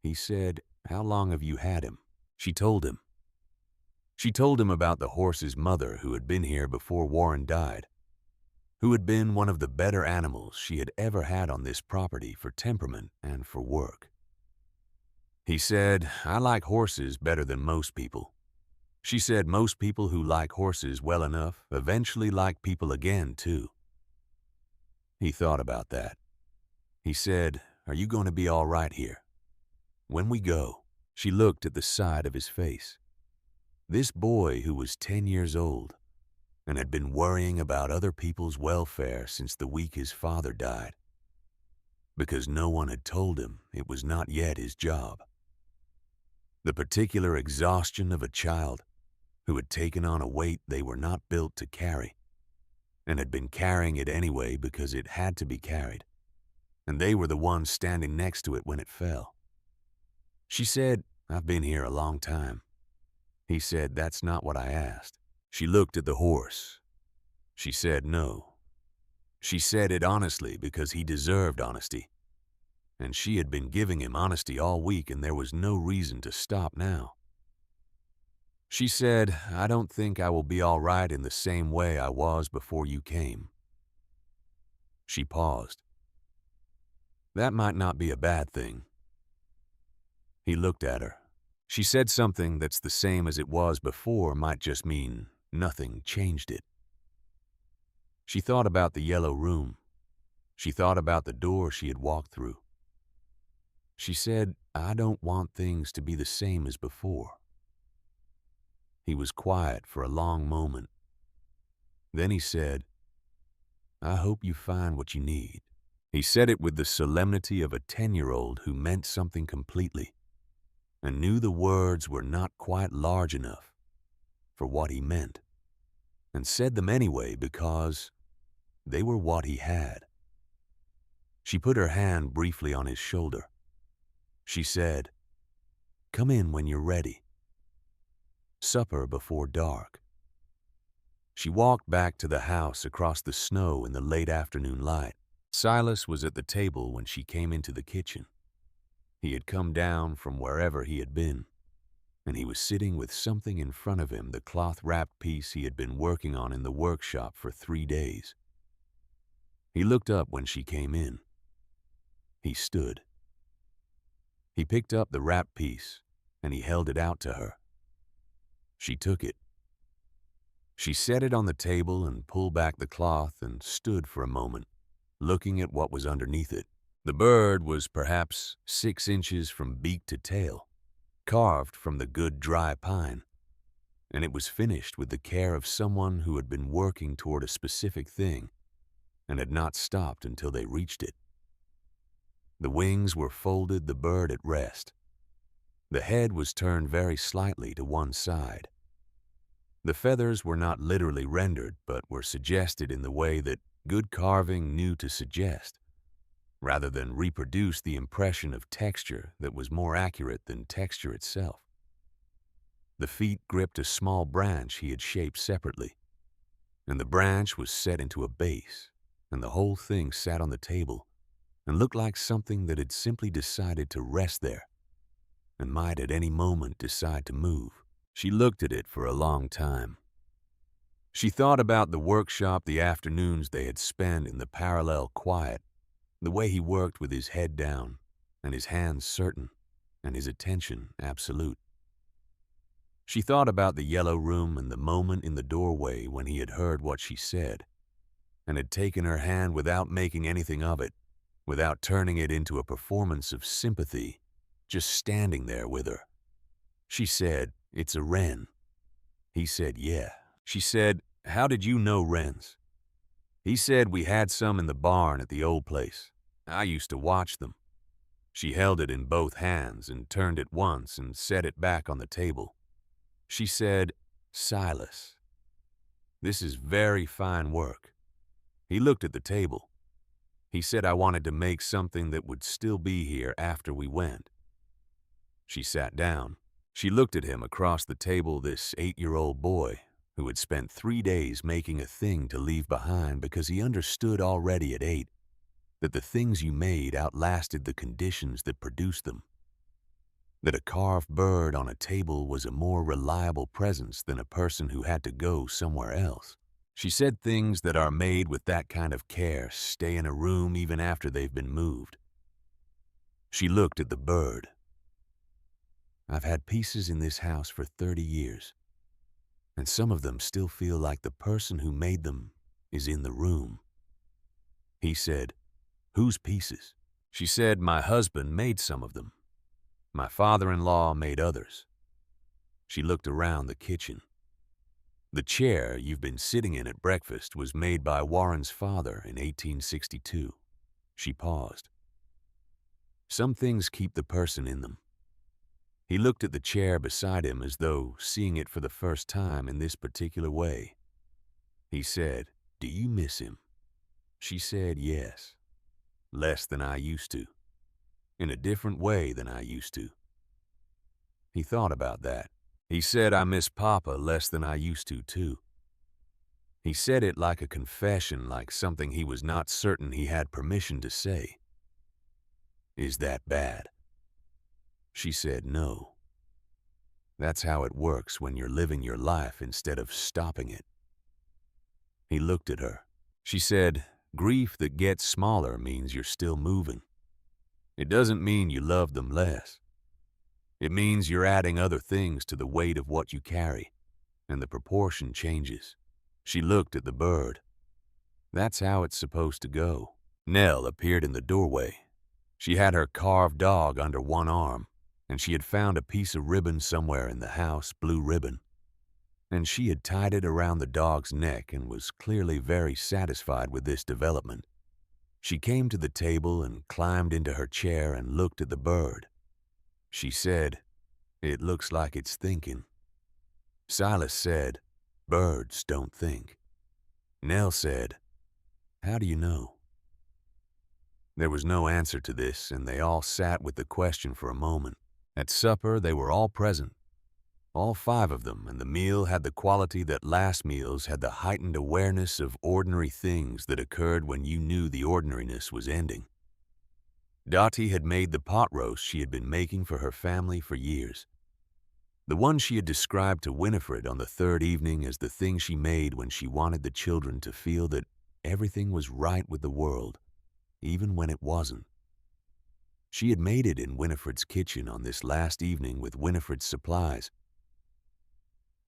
He said, "How long have you had him?" She told him. She told him about the horse's mother who had been here before Warren died, who had been one of the better animals she had ever had on this property for temperament and for work. He said, "I like horses better than most people." She said most people who like horses well enough eventually like people again, too. He thought about that. He said, "Are you going to be all right here when we go?" She looked at the side of his face. This boy who was 10 years old and had been worrying about other people's welfare since the week his father died, because no one had told him it was not yet his job. The particular exhaustion of a child who had taken on a weight they were not built to carry and had been carrying it anyway because it had to be carried, and they were the ones standing next to it when it fell. She said, "I've been here a long time." He said, "That's not what I asked." She looked at the horse. She said no. She said it honestly because he deserved honesty, and she had been giving him honesty all week, and there was no reason to stop now. She said, "I don't think I will be all right in the same way I was before you came." She paused. That might not be a bad thing. He looked at her. She said something that's the same as it was before might just mean nothing changed it. She thought about the yellow room. She thought about the door she had walked through. She said, "I don't want things to be the same as before." He was quiet for a long moment. Then he said, "I hope you find what you need." He said it with the solemnity of a 10-year-old who meant something completely and knew the words were not quite large enough for what he meant, and said them anyway because they were what he had. She put her hand briefly on his shoulder. She said, "Come in when you're ready. Supper before dark." She walked back to the house across the snow in the late afternoon light. Silas was at the table when she came into the kitchen. He had come down from wherever he had been, and he was sitting with something in front of him, the cloth-wrapped piece he had been working on in the workshop for 3 days. He looked up when she came in. He stood. He picked up the wrapped piece, and he held it out to her. She took it. She set it on the table and pulled back the cloth and stood for a moment, looking at what was underneath it. The bird was perhaps 6 inches from beak to tail, carved from the good dry pine, and it was finished with the care of someone who had been working toward a specific thing and had not stopped until they reached it. The wings were folded, the bird at rest. The head was turned very slightly to one side. The feathers were not literally rendered, but were suggested in the way that good carving knew to suggest, rather than reproduce the impression of texture that was more accurate than texture itself. The feet gripped a small branch he had shaped separately, and the branch was set into a base, and the whole thing sat on the table and looked like something that had simply decided to rest there and might at any moment decide to move. She looked at it for a long time. She thought about the workshop, the afternoons they had spent in the parallel quiet, the way he worked with his head down and his hands certain and his attention absolute. She thought about the yellow room and the moment in the doorway when he had heard what she said and had taken her hand without making anything of it, without turning it into a performance of sympathy, just standing there with her. She said, "It's a wren." He said, "Yeah." She said, "How did you know wrens?" He said, "We had some in the barn at the old place. I used to watch them." She held it in both hands and turned it once and set it back on the table. She said, "Silas, this is very fine work." He looked at the table. He said, "I wanted to make something that would still be here after we went." She sat down. She looked at him across the table, this 8-year-old boy who had spent 3 days making a thing to leave behind because he understood already at 8 that the things you made outlasted the conditions that produced them, that a carved bird on a table was a more reliable presence than a person who had to go somewhere else. She said things that are made with that kind of care stay in a room even after they've been moved. She looked at the bird. "I've had pieces in this house for 30 years, and some of them still feel like the person who made them is in the room." He said, "Whose pieces?" She said, "My husband made some of them. My father-in-law made others." She looked around the kitchen. "The chair you've been sitting in at breakfast was made by Warren's father in 1862. She paused. "Some things keep the person in them." He looked at the chair beside him as though seeing it for the first time in this particular way. He said, "Do you miss him?" She said, "Yes. Less than I used to. In a different way than I used to." He thought about that. He said, "I miss Papa less than I used to, too." He said it like a confession, like something he was not certain he had permission to say. "Is that bad?" She said, "No. That's how it works when you're living your life instead of stopping it." He looked at her. She said, "Grief that gets smaller means you're still moving. It doesn't mean you love them less. It means you're adding other things to the weight of what you carry, and the proportion changes." She looked at the bird. "That's how it's supposed to go." Nell appeared in the doorway. She had her carved dog under one arm, and she had found a piece of ribbon somewhere in the house, blue ribbon, and she had tied it around the dog's neck and was clearly very satisfied with this development. She came to the table and climbed into her chair and looked at the bird. She said, "It looks like it's thinking." Silas said, "Birds don't think." Nell said, "How do you know?" There was no answer to this, and they all sat with the question for a moment. At supper, they were all present, all 5 of them, and the meal had the quality that last meals had the heightened awareness of ordinary things that occurred when you knew the ordinariness was ending. Dottie had made the pot roast she had been making for her family for years. The one she had described to Winifred on the 3rd evening as the thing she made when she wanted the children to feel that everything was right with the world, even when it wasn't. She had made it in Winifred's kitchen on this last evening with Winifred's supplies.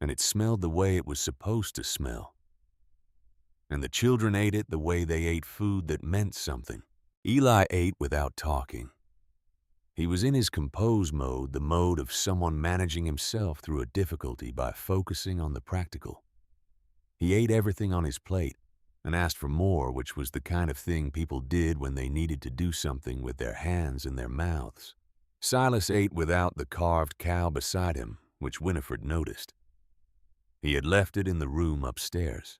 and it smelled the way it was supposed to smell. And the children ate it the way they ate food that meant something. Eli ate without talking. He was in his compose mode, the mode of someone managing himself through a difficulty by focusing on the practical. He ate everything on his plate and asked for more, which was the kind of thing people did when they needed to do something with their hands and their mouths. Silas ate without the carved cow beside him, which Winifred noticed. He had left it in the room upstairs.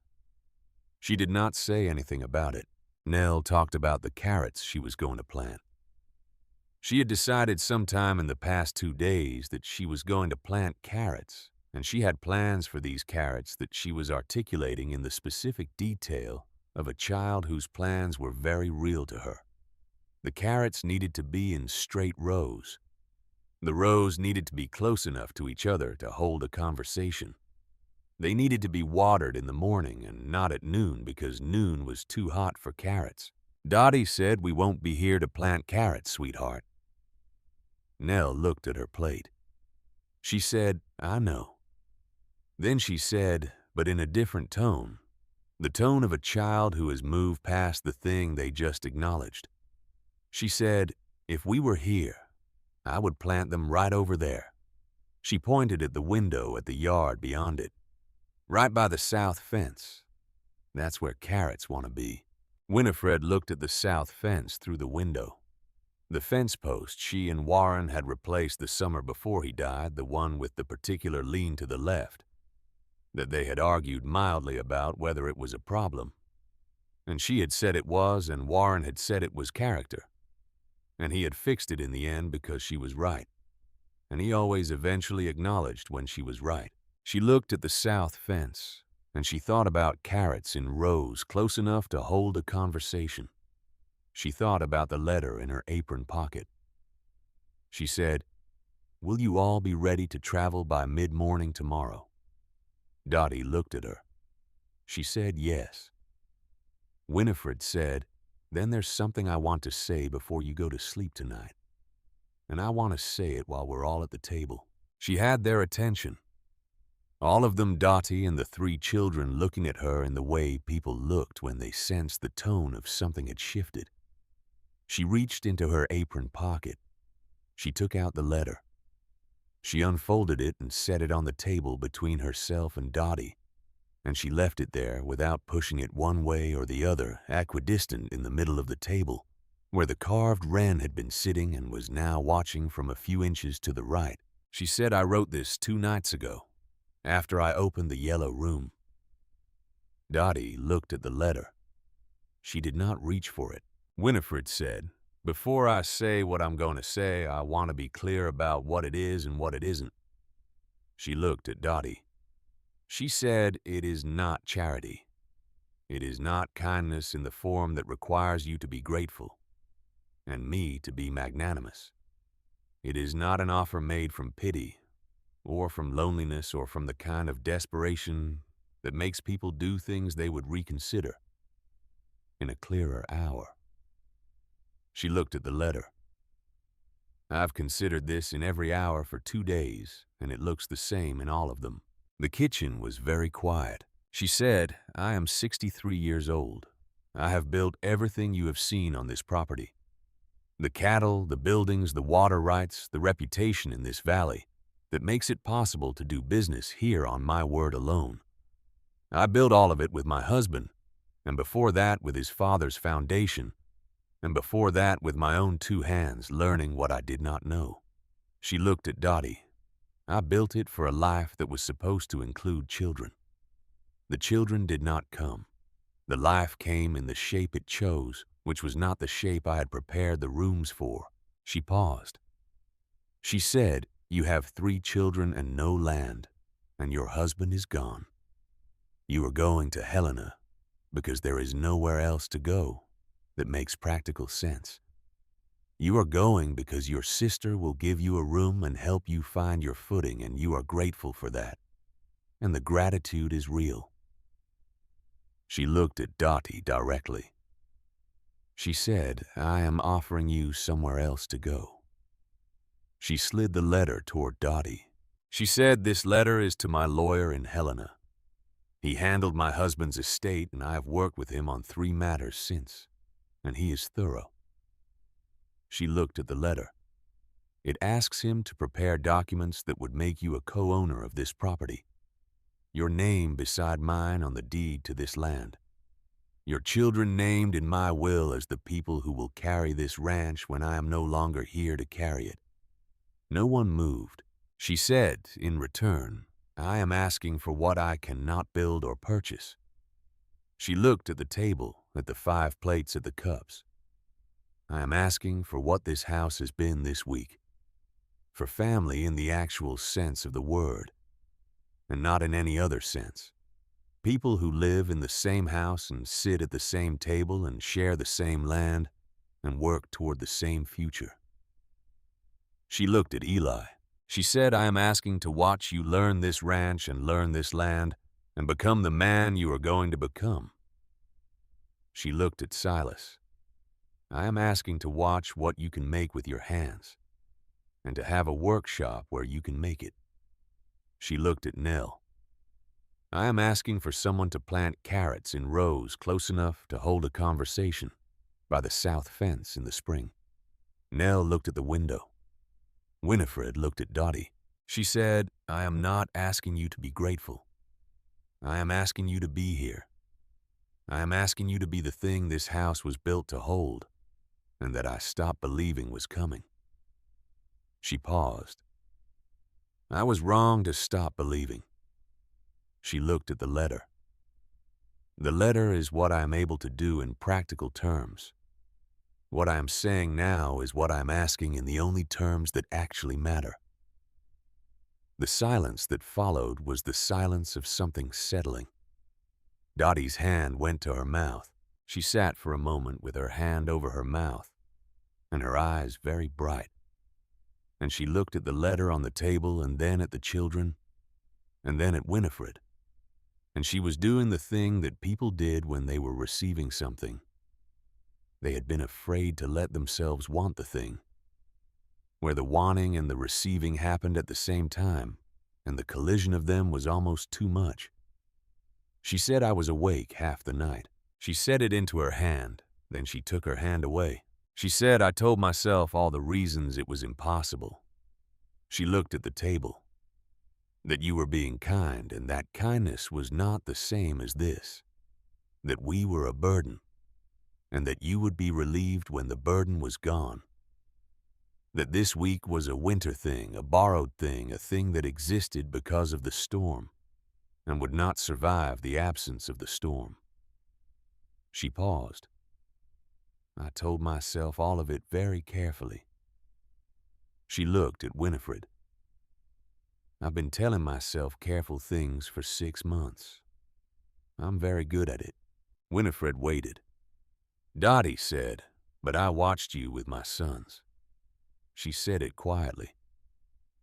She did not say anything about it. Nell talked about the carrots she was going to plant. She had decided sometime in the past 2 days that she was going to plant carrots, and she had plans for these carrots that she was articulating in the specific detail of a child whose plans were very real to her. The carrots needed to be in straight rows. The rows needed to be close enough to each other to hold a conversation. They needed to be watered in the morning and not at noon because noon was too hot for carrots. Dottie said, "We won't be here to plant carrots, sweetheart." Nell looked at her plate. She said, "I know." Then she said, but in a different tone, the tone of a child who has moved past the thing they just acknowledged. She said, "If we were here, I would plant them right over there." She pointed at the window at the yard beyond it. "Right by the south fence. That's where carrots want to be." Winifred looked at the south fence through the window. The fence post she and Warren had replaced the summer before he died, the one with the particular lean to the left, that they had argued mildly about whether it was a problem. And she had said it was, and Warren had said it was character. And he had fixed it in the end because she was right. And he always eventually acknowledged when she was right. She looked at the south fence, and she thought about carrots in rows close enough to hold a conversation. She thought about the letter in her apron pocket. She said, "Will you all be ready to travel by mid-morning tomorrow?" Dottie looked at her. She said yes. Winifred said, "Then there's something I want to say before you go to sleep tonight. And I want to say it while we're all at the table." She had their attention. All of them, Dottie and the 3 children, looking at her in the way people looked when they sensed the tone of something had shifted. She reached into her apron pocket. She took out the letter. She unfolded it and set it on the table between herself and Dottie, and she left it there without pushing it one way or the other, equidistant in the middle of the table, where the carved wren had been sitting and was now watching from a few inches to the right. She said, "I wrote this 2 nights ago, after I opened the yellow room." Dottie looked at the letter. She did not reach for it. Winifred said, "Before I say what I'm going to say, I want to be clear about what it is and what it isn't." She looked at Dottie. She said, "It is not charity. It is not kindness in the form that requires you to be grateful, and me to be magnanimous. It is not an offer made from pity, or from loneliness, or from the kind of desperation that makes people do things they would reconsider in a clearer hour." She looked at the letter. "I've considered this in every hour for 2 days, and it looks the same in all of them." The kitchen was very quiet. She said, "I am 63 years old. I have built everything you have seen on this property. The cattle, the buildings, the water rights, the reputation in this valley that makes it possible to do business here on my word alone. I built all of it with my husband, and before that with his father's foundation, and before that with my own 2 hands, learning what I did not know." She looked at Dottie. "I built it for a life that was supposed to include children. The children did not come. The life came in the shape it chose, which was not the shape I had prepared the rooms for." She paused. She said, "You have 3 children and no land, and your husband is gone. You are going to Helena because there is nowhere else to go that makes practical sense. You are going because your sister will give you a room and help you find your footing, and you are grateful for that. And the gratitude is real." She looked at Dottie directly. She said, "I am offering you somewhere else to go." She slid the letter toward Dottie. She said, "This letter is to my lawyer in Helena. He handled my husband's estate, and I have worked with him on 3 matters since, and he is thorough." She looked at the letter. It asks him to prepare documents that would make you a co-owner of this property. Your name beside mine on the deed to this land. Your children named in my will as the people who will carry this ranch when I am no longer here to carry it. No one moved. She said, in return, "I am asking for what I cannot build or purchase." She looked at the table, at the 5 plates, at the cups. "I am asking for what this house has been this week. For family in the actual sense of the word, and not in any other sense. People who live in the same house and sit at the same table and share the same land and work toward the same future." She looked at Eli. She said, "I am asking to watch you learn this ranch and learn this land and become the man you are going to become." She looked at Silas. "I am asking to watch what you can make with your hands and to have a workshop where you can make it." She looked at Nell. "I am asking for someone to plant carrots in rows close enough to hold a conversation by the south fence in the spring." Nell looked at the window. Winifred looked at Dottie. She said, "I am not asking you to be grateful. I am asking you to be here. I am asking you to be the thing this house was built to hold and that I stopped believing was coming." She paused. "I was wrong to stop believing." She looked at the letter. "The letter is what I am able to do in practical terms. What I am saying now is what I am asking in the only terms that actually matter." The silence that followed was the silence of something settling. Dottie's hand went to her mouth. She sat for a moment with her hand over her mouth and her eyes very bright. And she looked at the letter on the table and then at the children and then at Winifred. And she was doing the thing that people did when they were receiving something. They had been afraid to let themselves want the thing, where the wanting and the receiving happened at the same time, and the collision of them was almost too much. She said, "I was awake half the night." She set it into her hand, then she took her hand away. She said, "I told myself all the reasons it was impossible." She looked at the table. "That you were being kind, and that kindness was not the same as this. That we were a burden, and that you would be relieved when the burden was gone. That this week was a winter thing, a borrowed thing, a thing that existed because of the storm, and would not survive the absence of the storm." She paused. "I told myself all of it very carefully." She looked at Winifred. "I've been telling myself careful things for 6 months. I'm very good at it." Winifred waited. "Dottie said, 'But I watched you with my sons.'" She said it quietly.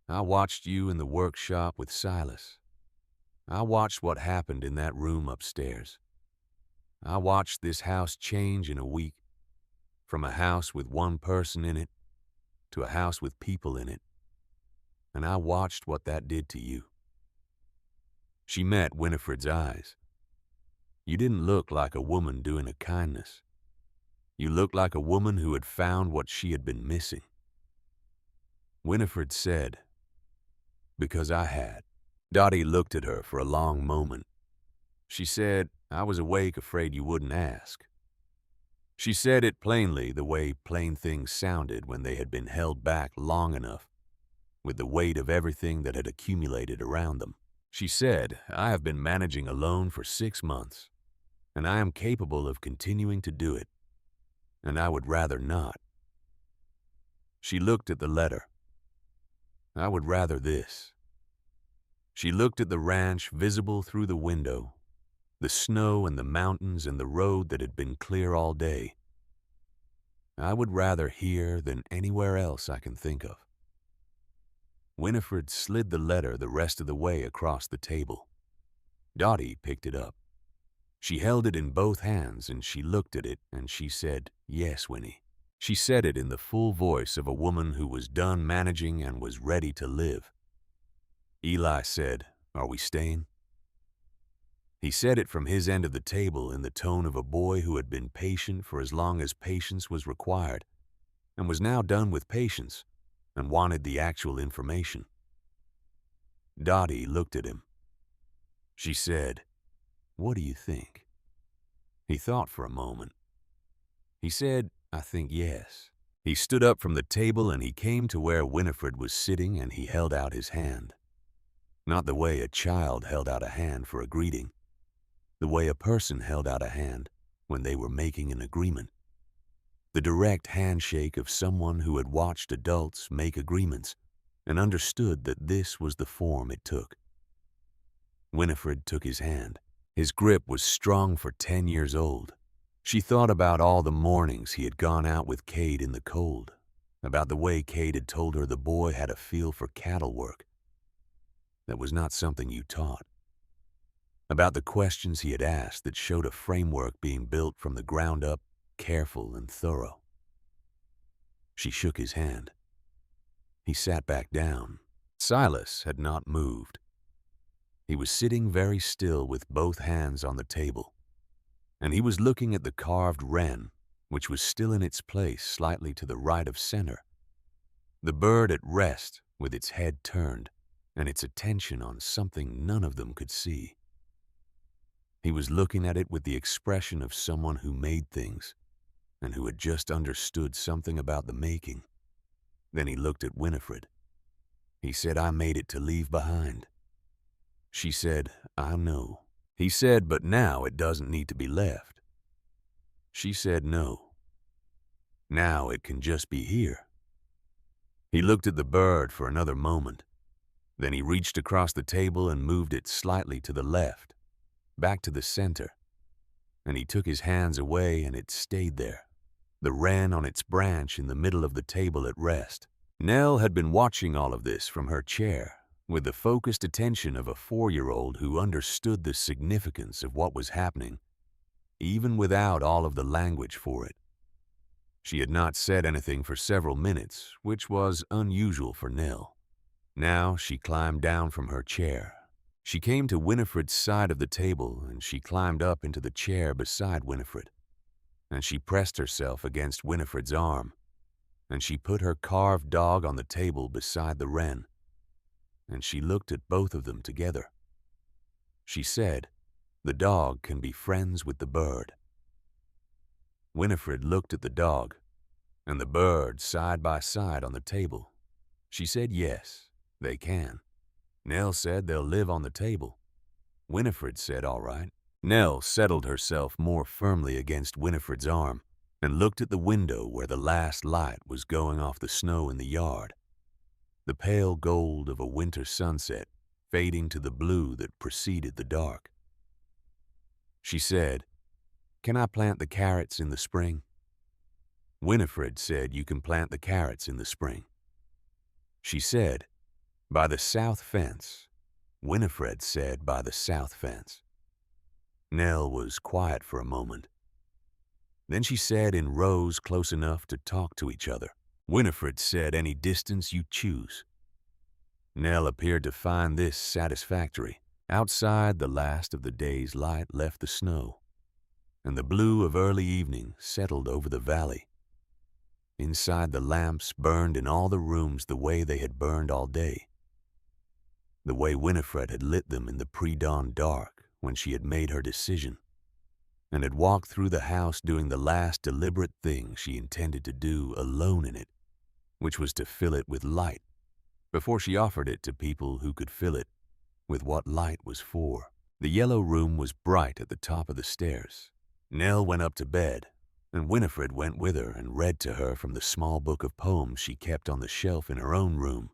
"I watched you in the workshop with Silas. I watched what happened in that room upstairs. I watched this house change in a week, from a house with one person in it to a house with people in it. And I watched what that did to you." She met Winifred's eyes. "You didn't look like a woman doing a kindness. You looked like a woman who had found what she had been missing." Winifred said, "Because I had." Dottie looked at her for a long moment. She said, "I was awake afraid you wouldn't ask." She said it plainly, the way plain things sounded when they had been held back long enough, with the weight of everything that had accumulated around them. She said, "I have been managing alone for 6 months, and I am capable of continuing to do it, and I would rather not." She looked at the letter. "I would rather this." She looked at the ranch visible through the window, the snow and the mountains and the road that had been clear all day. "I would rather here than anywhere else I can think of." Winifred slid the letter the rest of the way across the table. Dottie picked it up. She held it in both hands and she looked at it and she said, "Yes, Winnie." She said it in the full voice of a woman who was done managing and was ready to live. Eli said, "Are we staying?" He said it from his end of the table in the tone of a boy who had been patient for as long as patience was required and was now done with patience and wanted the actual information. Dottie looked at him. She said, "What do you think?" He thought for a moment. He said, "I think yes." He stood up from the table and he came to where Winifred was sitting and he held out his hand. Not the way a child held out a hand for a greeting. The way a person held out a hand when they were making an agreement. The direct handshake of someone who had watched adults make agreements and understood that this was the form it took. Winifred took his hand. His grip was strong for 10 years old. She thought about all the mornings he had gone out with Cade in the cold, about the way Cade had told her the boy had a feel for cattle work. That was not something you taught. About the questions he had asked that showed a framework being built from the ground up, careful and thorough. She shook his hand. He sat back down. Silas had not moved. He was sitting very still with both hands on the table, and he was looking at the carved wren, which was still in its place slightly to the right of center. The bird at rest with its head turned and its attention on something none of them could see. He was looking at it with the expression of someone who made things and who had just understood something about the making. Then he looked at Winifred. He said, "I made it to leave behind." She said, "I know." He said, "But now it doesn't need to be left." She said, "No. Now it can just be here." He looked at the bird for another moment. Then he reached across the table and moved it slightly to the left, back to the center. And he took his hands away and it stayed there, the wren on its branch in the middle of the table at rest. Nell had been watching all of this from her chair, with the focused attention of a 4-year-old who understood the significance of what was happening, even without all of the language for it. She had not said anything for several minutes, which was unusual for Nell. Now she climbed down from her chair. She came to Winifred's side of the table and she climbed up into the chair beside Winifred. And she pressed herself against Winifred's arm. And she put her carved dog on the table beside the wren. And she looked at both of them together. She said, "The dog can be friends with the bird." Winifred looked at the dog and the bird side by side on the table. She said, "Yes, they can." Nell said, "They'll live on the table." Winifred said, "All right." Nell settled herself more firmly against Winifred's arm and looked at the window where the last light was going off the snow in the yard, the pale gold of a winter sunset fading to the blue that preceded the dark. She said, "Can I plant the carrots in the spring?" Winifred said, "You can plant the carrots in the spring." She said, "By the south fence." Winifred said, "By the south fence." Nell was quiet for a moment. Then she said in rows close enough to talk to each other. Winifred said, "Any distance you choose." Nell appeared to find this satisfactory. Outside, the last of the day's light left the snow, and the blue of early evening settled over the valley. Inside, the lamps burned in all the rooms the way they had burned all day, the way Winifred had lit them in the pre-dawn dark when she had made her decision, and had walked through the house doing the last deliberate thing she intended to do alone in it, which was to fill it with light, before she offered it to people who could fill it with what light was for. The yellow room was bright at the top of the stairs. Nell went up to bed, and Winifred went with her and read to her from the small book of poems she kept on the shelf in her own room.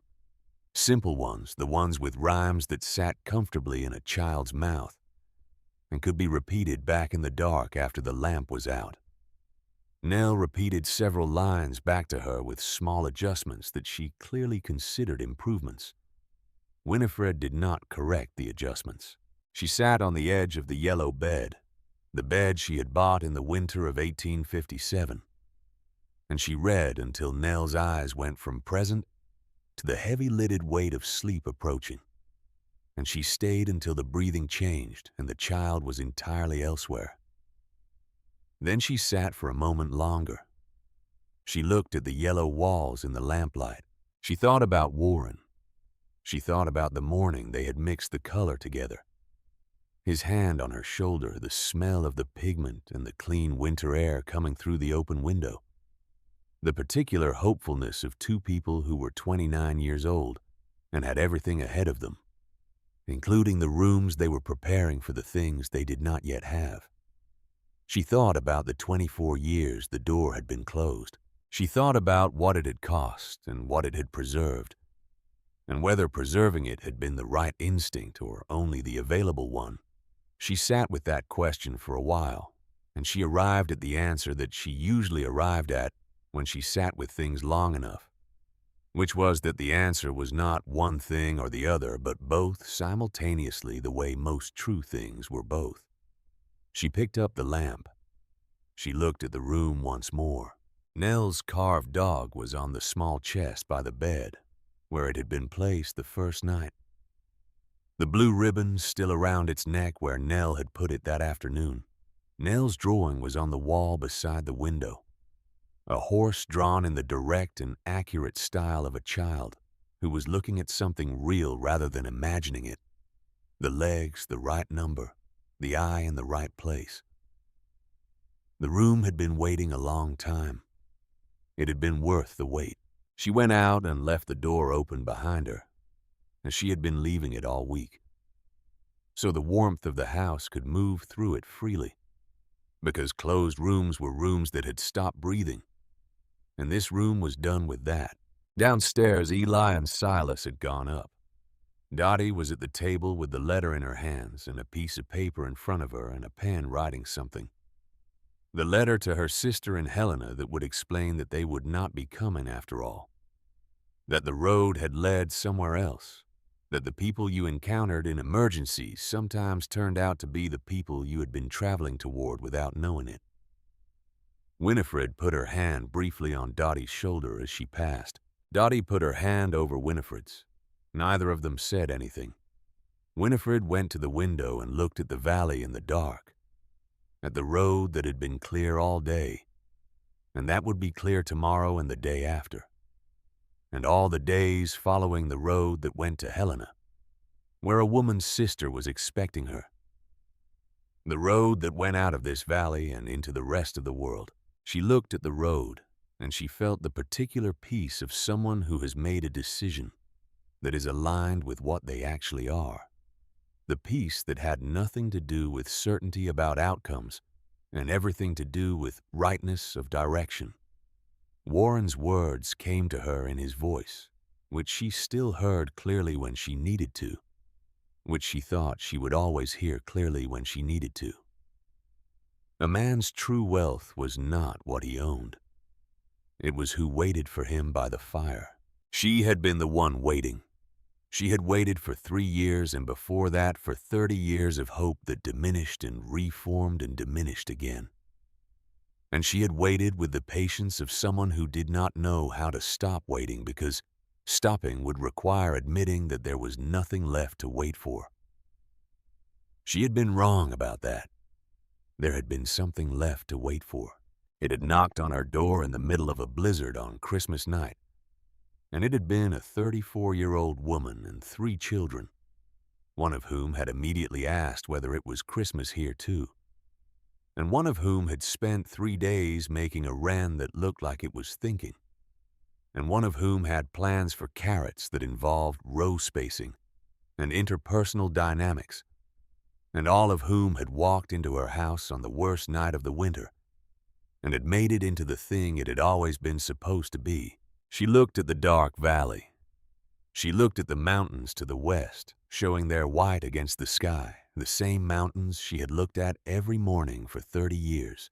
Simple ones, the ones with rhymes that sat comfortably in a child's mouth and could be repeated back in the dark after the lamp was out. Nell repeated several lines back to her with small adjustments that she clearly considered improvements. Winifred did not correct the adjustments. She sat on the edge of the yellow bed, the bed she had bought in the winter of 1857, and she read until Nell's eyes went from present to the heavy-lidded weight of sleep approaching. and she stayed until the breathing changed and the child was entirely elsewhere. Then she sat for a moment longer. She looked at the yellow walls in the lamplight. She thought about Warren. She thought about the morning they had mixed the color together. His hand on her shoulder, the smell of the pigment and the clean winter air coming through the open window. The particular hopefulness of two people who were 29 years old and had everything ahead of them, including the rooms they were preparing for the things they did not yet have. She thought about the 24 years the door had been closed. She thought about what it had cost and what it had preserved, and whether preserving it had been the right instinct or only the available one. She sat with that question for a while, and she arrived at the answer that she usually arrived at when she sat with things long enough, which was that the answer was not one thing or the other, but both simultaneously, the way most true things were both. She picked up the lamp. She looked at the room once more. Nell's carved dog was on the small chest by the bed, where it had been placed the first night. The blue ribbon still around its neck where Nell had put it that afternoon. Nell's drawing was on the wall beside the window. A horse drawn in the direct and accurate style of a child who was looking at something real rather than imagining it. The legs the right number, the eye in the right place. The room had been waiting a long time. It had been worth the wait. She went out and left the door open behind her, as she had been leaving it all week, so the warmth of the house could move through it freely, because closed rooms were rooms that had stopped breathing, and this room was done with that. Downstairs, Eli and Silas had gone up. Dottie was at the table with the letter in her hands and a piece of paper in front of her and a pen writing something. The letter to her sister and Helena that would explain that they would not be coming after all, that the road had led somewhere else, that the people you encountered in emergencies sometimes turned out to be the people you had been traveling toward without knowing it. Winifred put her hand briefly on Dottie's shoulder as she passed. Dottie put her hand over Winifred's. Neither of them said anything. Winifred went to the window and looked at the valley in the dark, at the road that had been clear all day, and that would be clear tomorrow and the day after, and all the days following the road that went to Helena, where a woman's sister was expecting her. The road that went out of this valley and into the rest of the world. She looked at the road, and she felt the particular peace of someone who has made a decision that is aligned with what they actually are. The peace that had nothing to do with certainty about outcomes and everything to do with rightness of direction. Warren's words came to her in his voice, which she still heard clearly when she needed to, which she thought she would always hear clearly when she needed to. A man's true wealth was not what he owned. It was who waited for him by the fire. She had been the one waiting. She had waited for 3 years, and before that for 30 years of hope that diminished and reformed and diminished again. And she had waited with the patience of someone who did not know how to stop waiting, because stopping would require admitting that there was nothing left to wait for. She had been wrong about that. There had been something left to wait for. It had knocked on her door in the middle of a blizzard on Christmas night, and it had been a 34-year-old woman and 3 children, one of whom had immediately asked whether it was Christmas here too, and one of whom had spent 3 days making a wren that looked like it was thinking, and one of whom had plans for carrots that involved row spacing and interpersonal dynamics, and all of whom had walked into her house on the worst night of the winter and had made it into the thing it had always been supposed to be. She looked at the dark valley. She looked at the mountains to the west, showing their white against the sky, the same mountains she had looked at every morning for 30 years,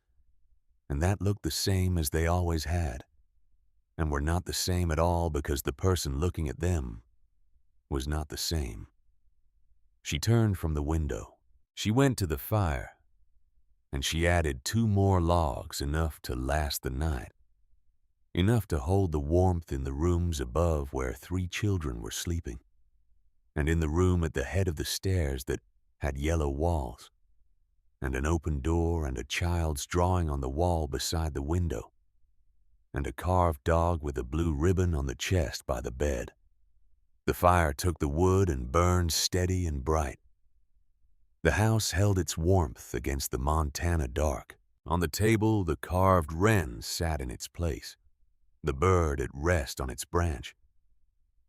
and that looked the same as they always had, and were not the same at all because the person looking at them was not the same. She turned from the window. She went to the fire, and she added 2 more logs, enough to last the night, enough to hold the warmth in the rooms above where 3 children were sleeping. and in the room at the head of the stairs that had yellow walls, and an open door and a child's drawing on the wall beside the window, and a carved dog with a blue ribbon on the chest by the bed. The fire took the wood and burned steady and bright. The house held its warmth against the Montana dark. On the table, the carved wren sat in its place, the bird at rest on its branch,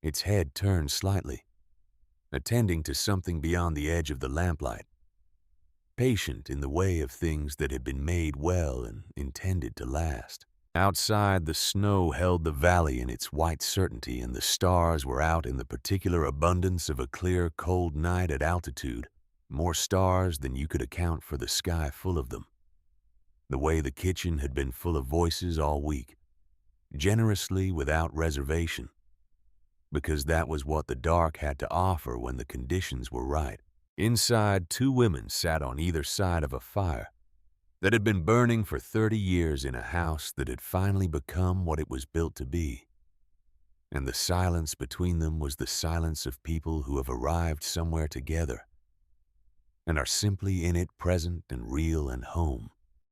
its head turned slightly, attending to something beyond the edge of the lamplight, patient in the way of things that had been made well and intended to last. Outside, the snow held the valley in its white certainty, and the stars were out in the particular abundance of a clear, cold night at altitude, more stars than you could account for the sky full of them. The way the kitchen had been full of voices all week, generously without reservation, because that was what the dark had to offer when the conditions were right. Inside, two women sat on either side of a fire that had been burning for 30 years in a house that had finally become what it was built to be. And the silence between them was the silence of people who have arrived somewhere together and are simply in it present and real and home.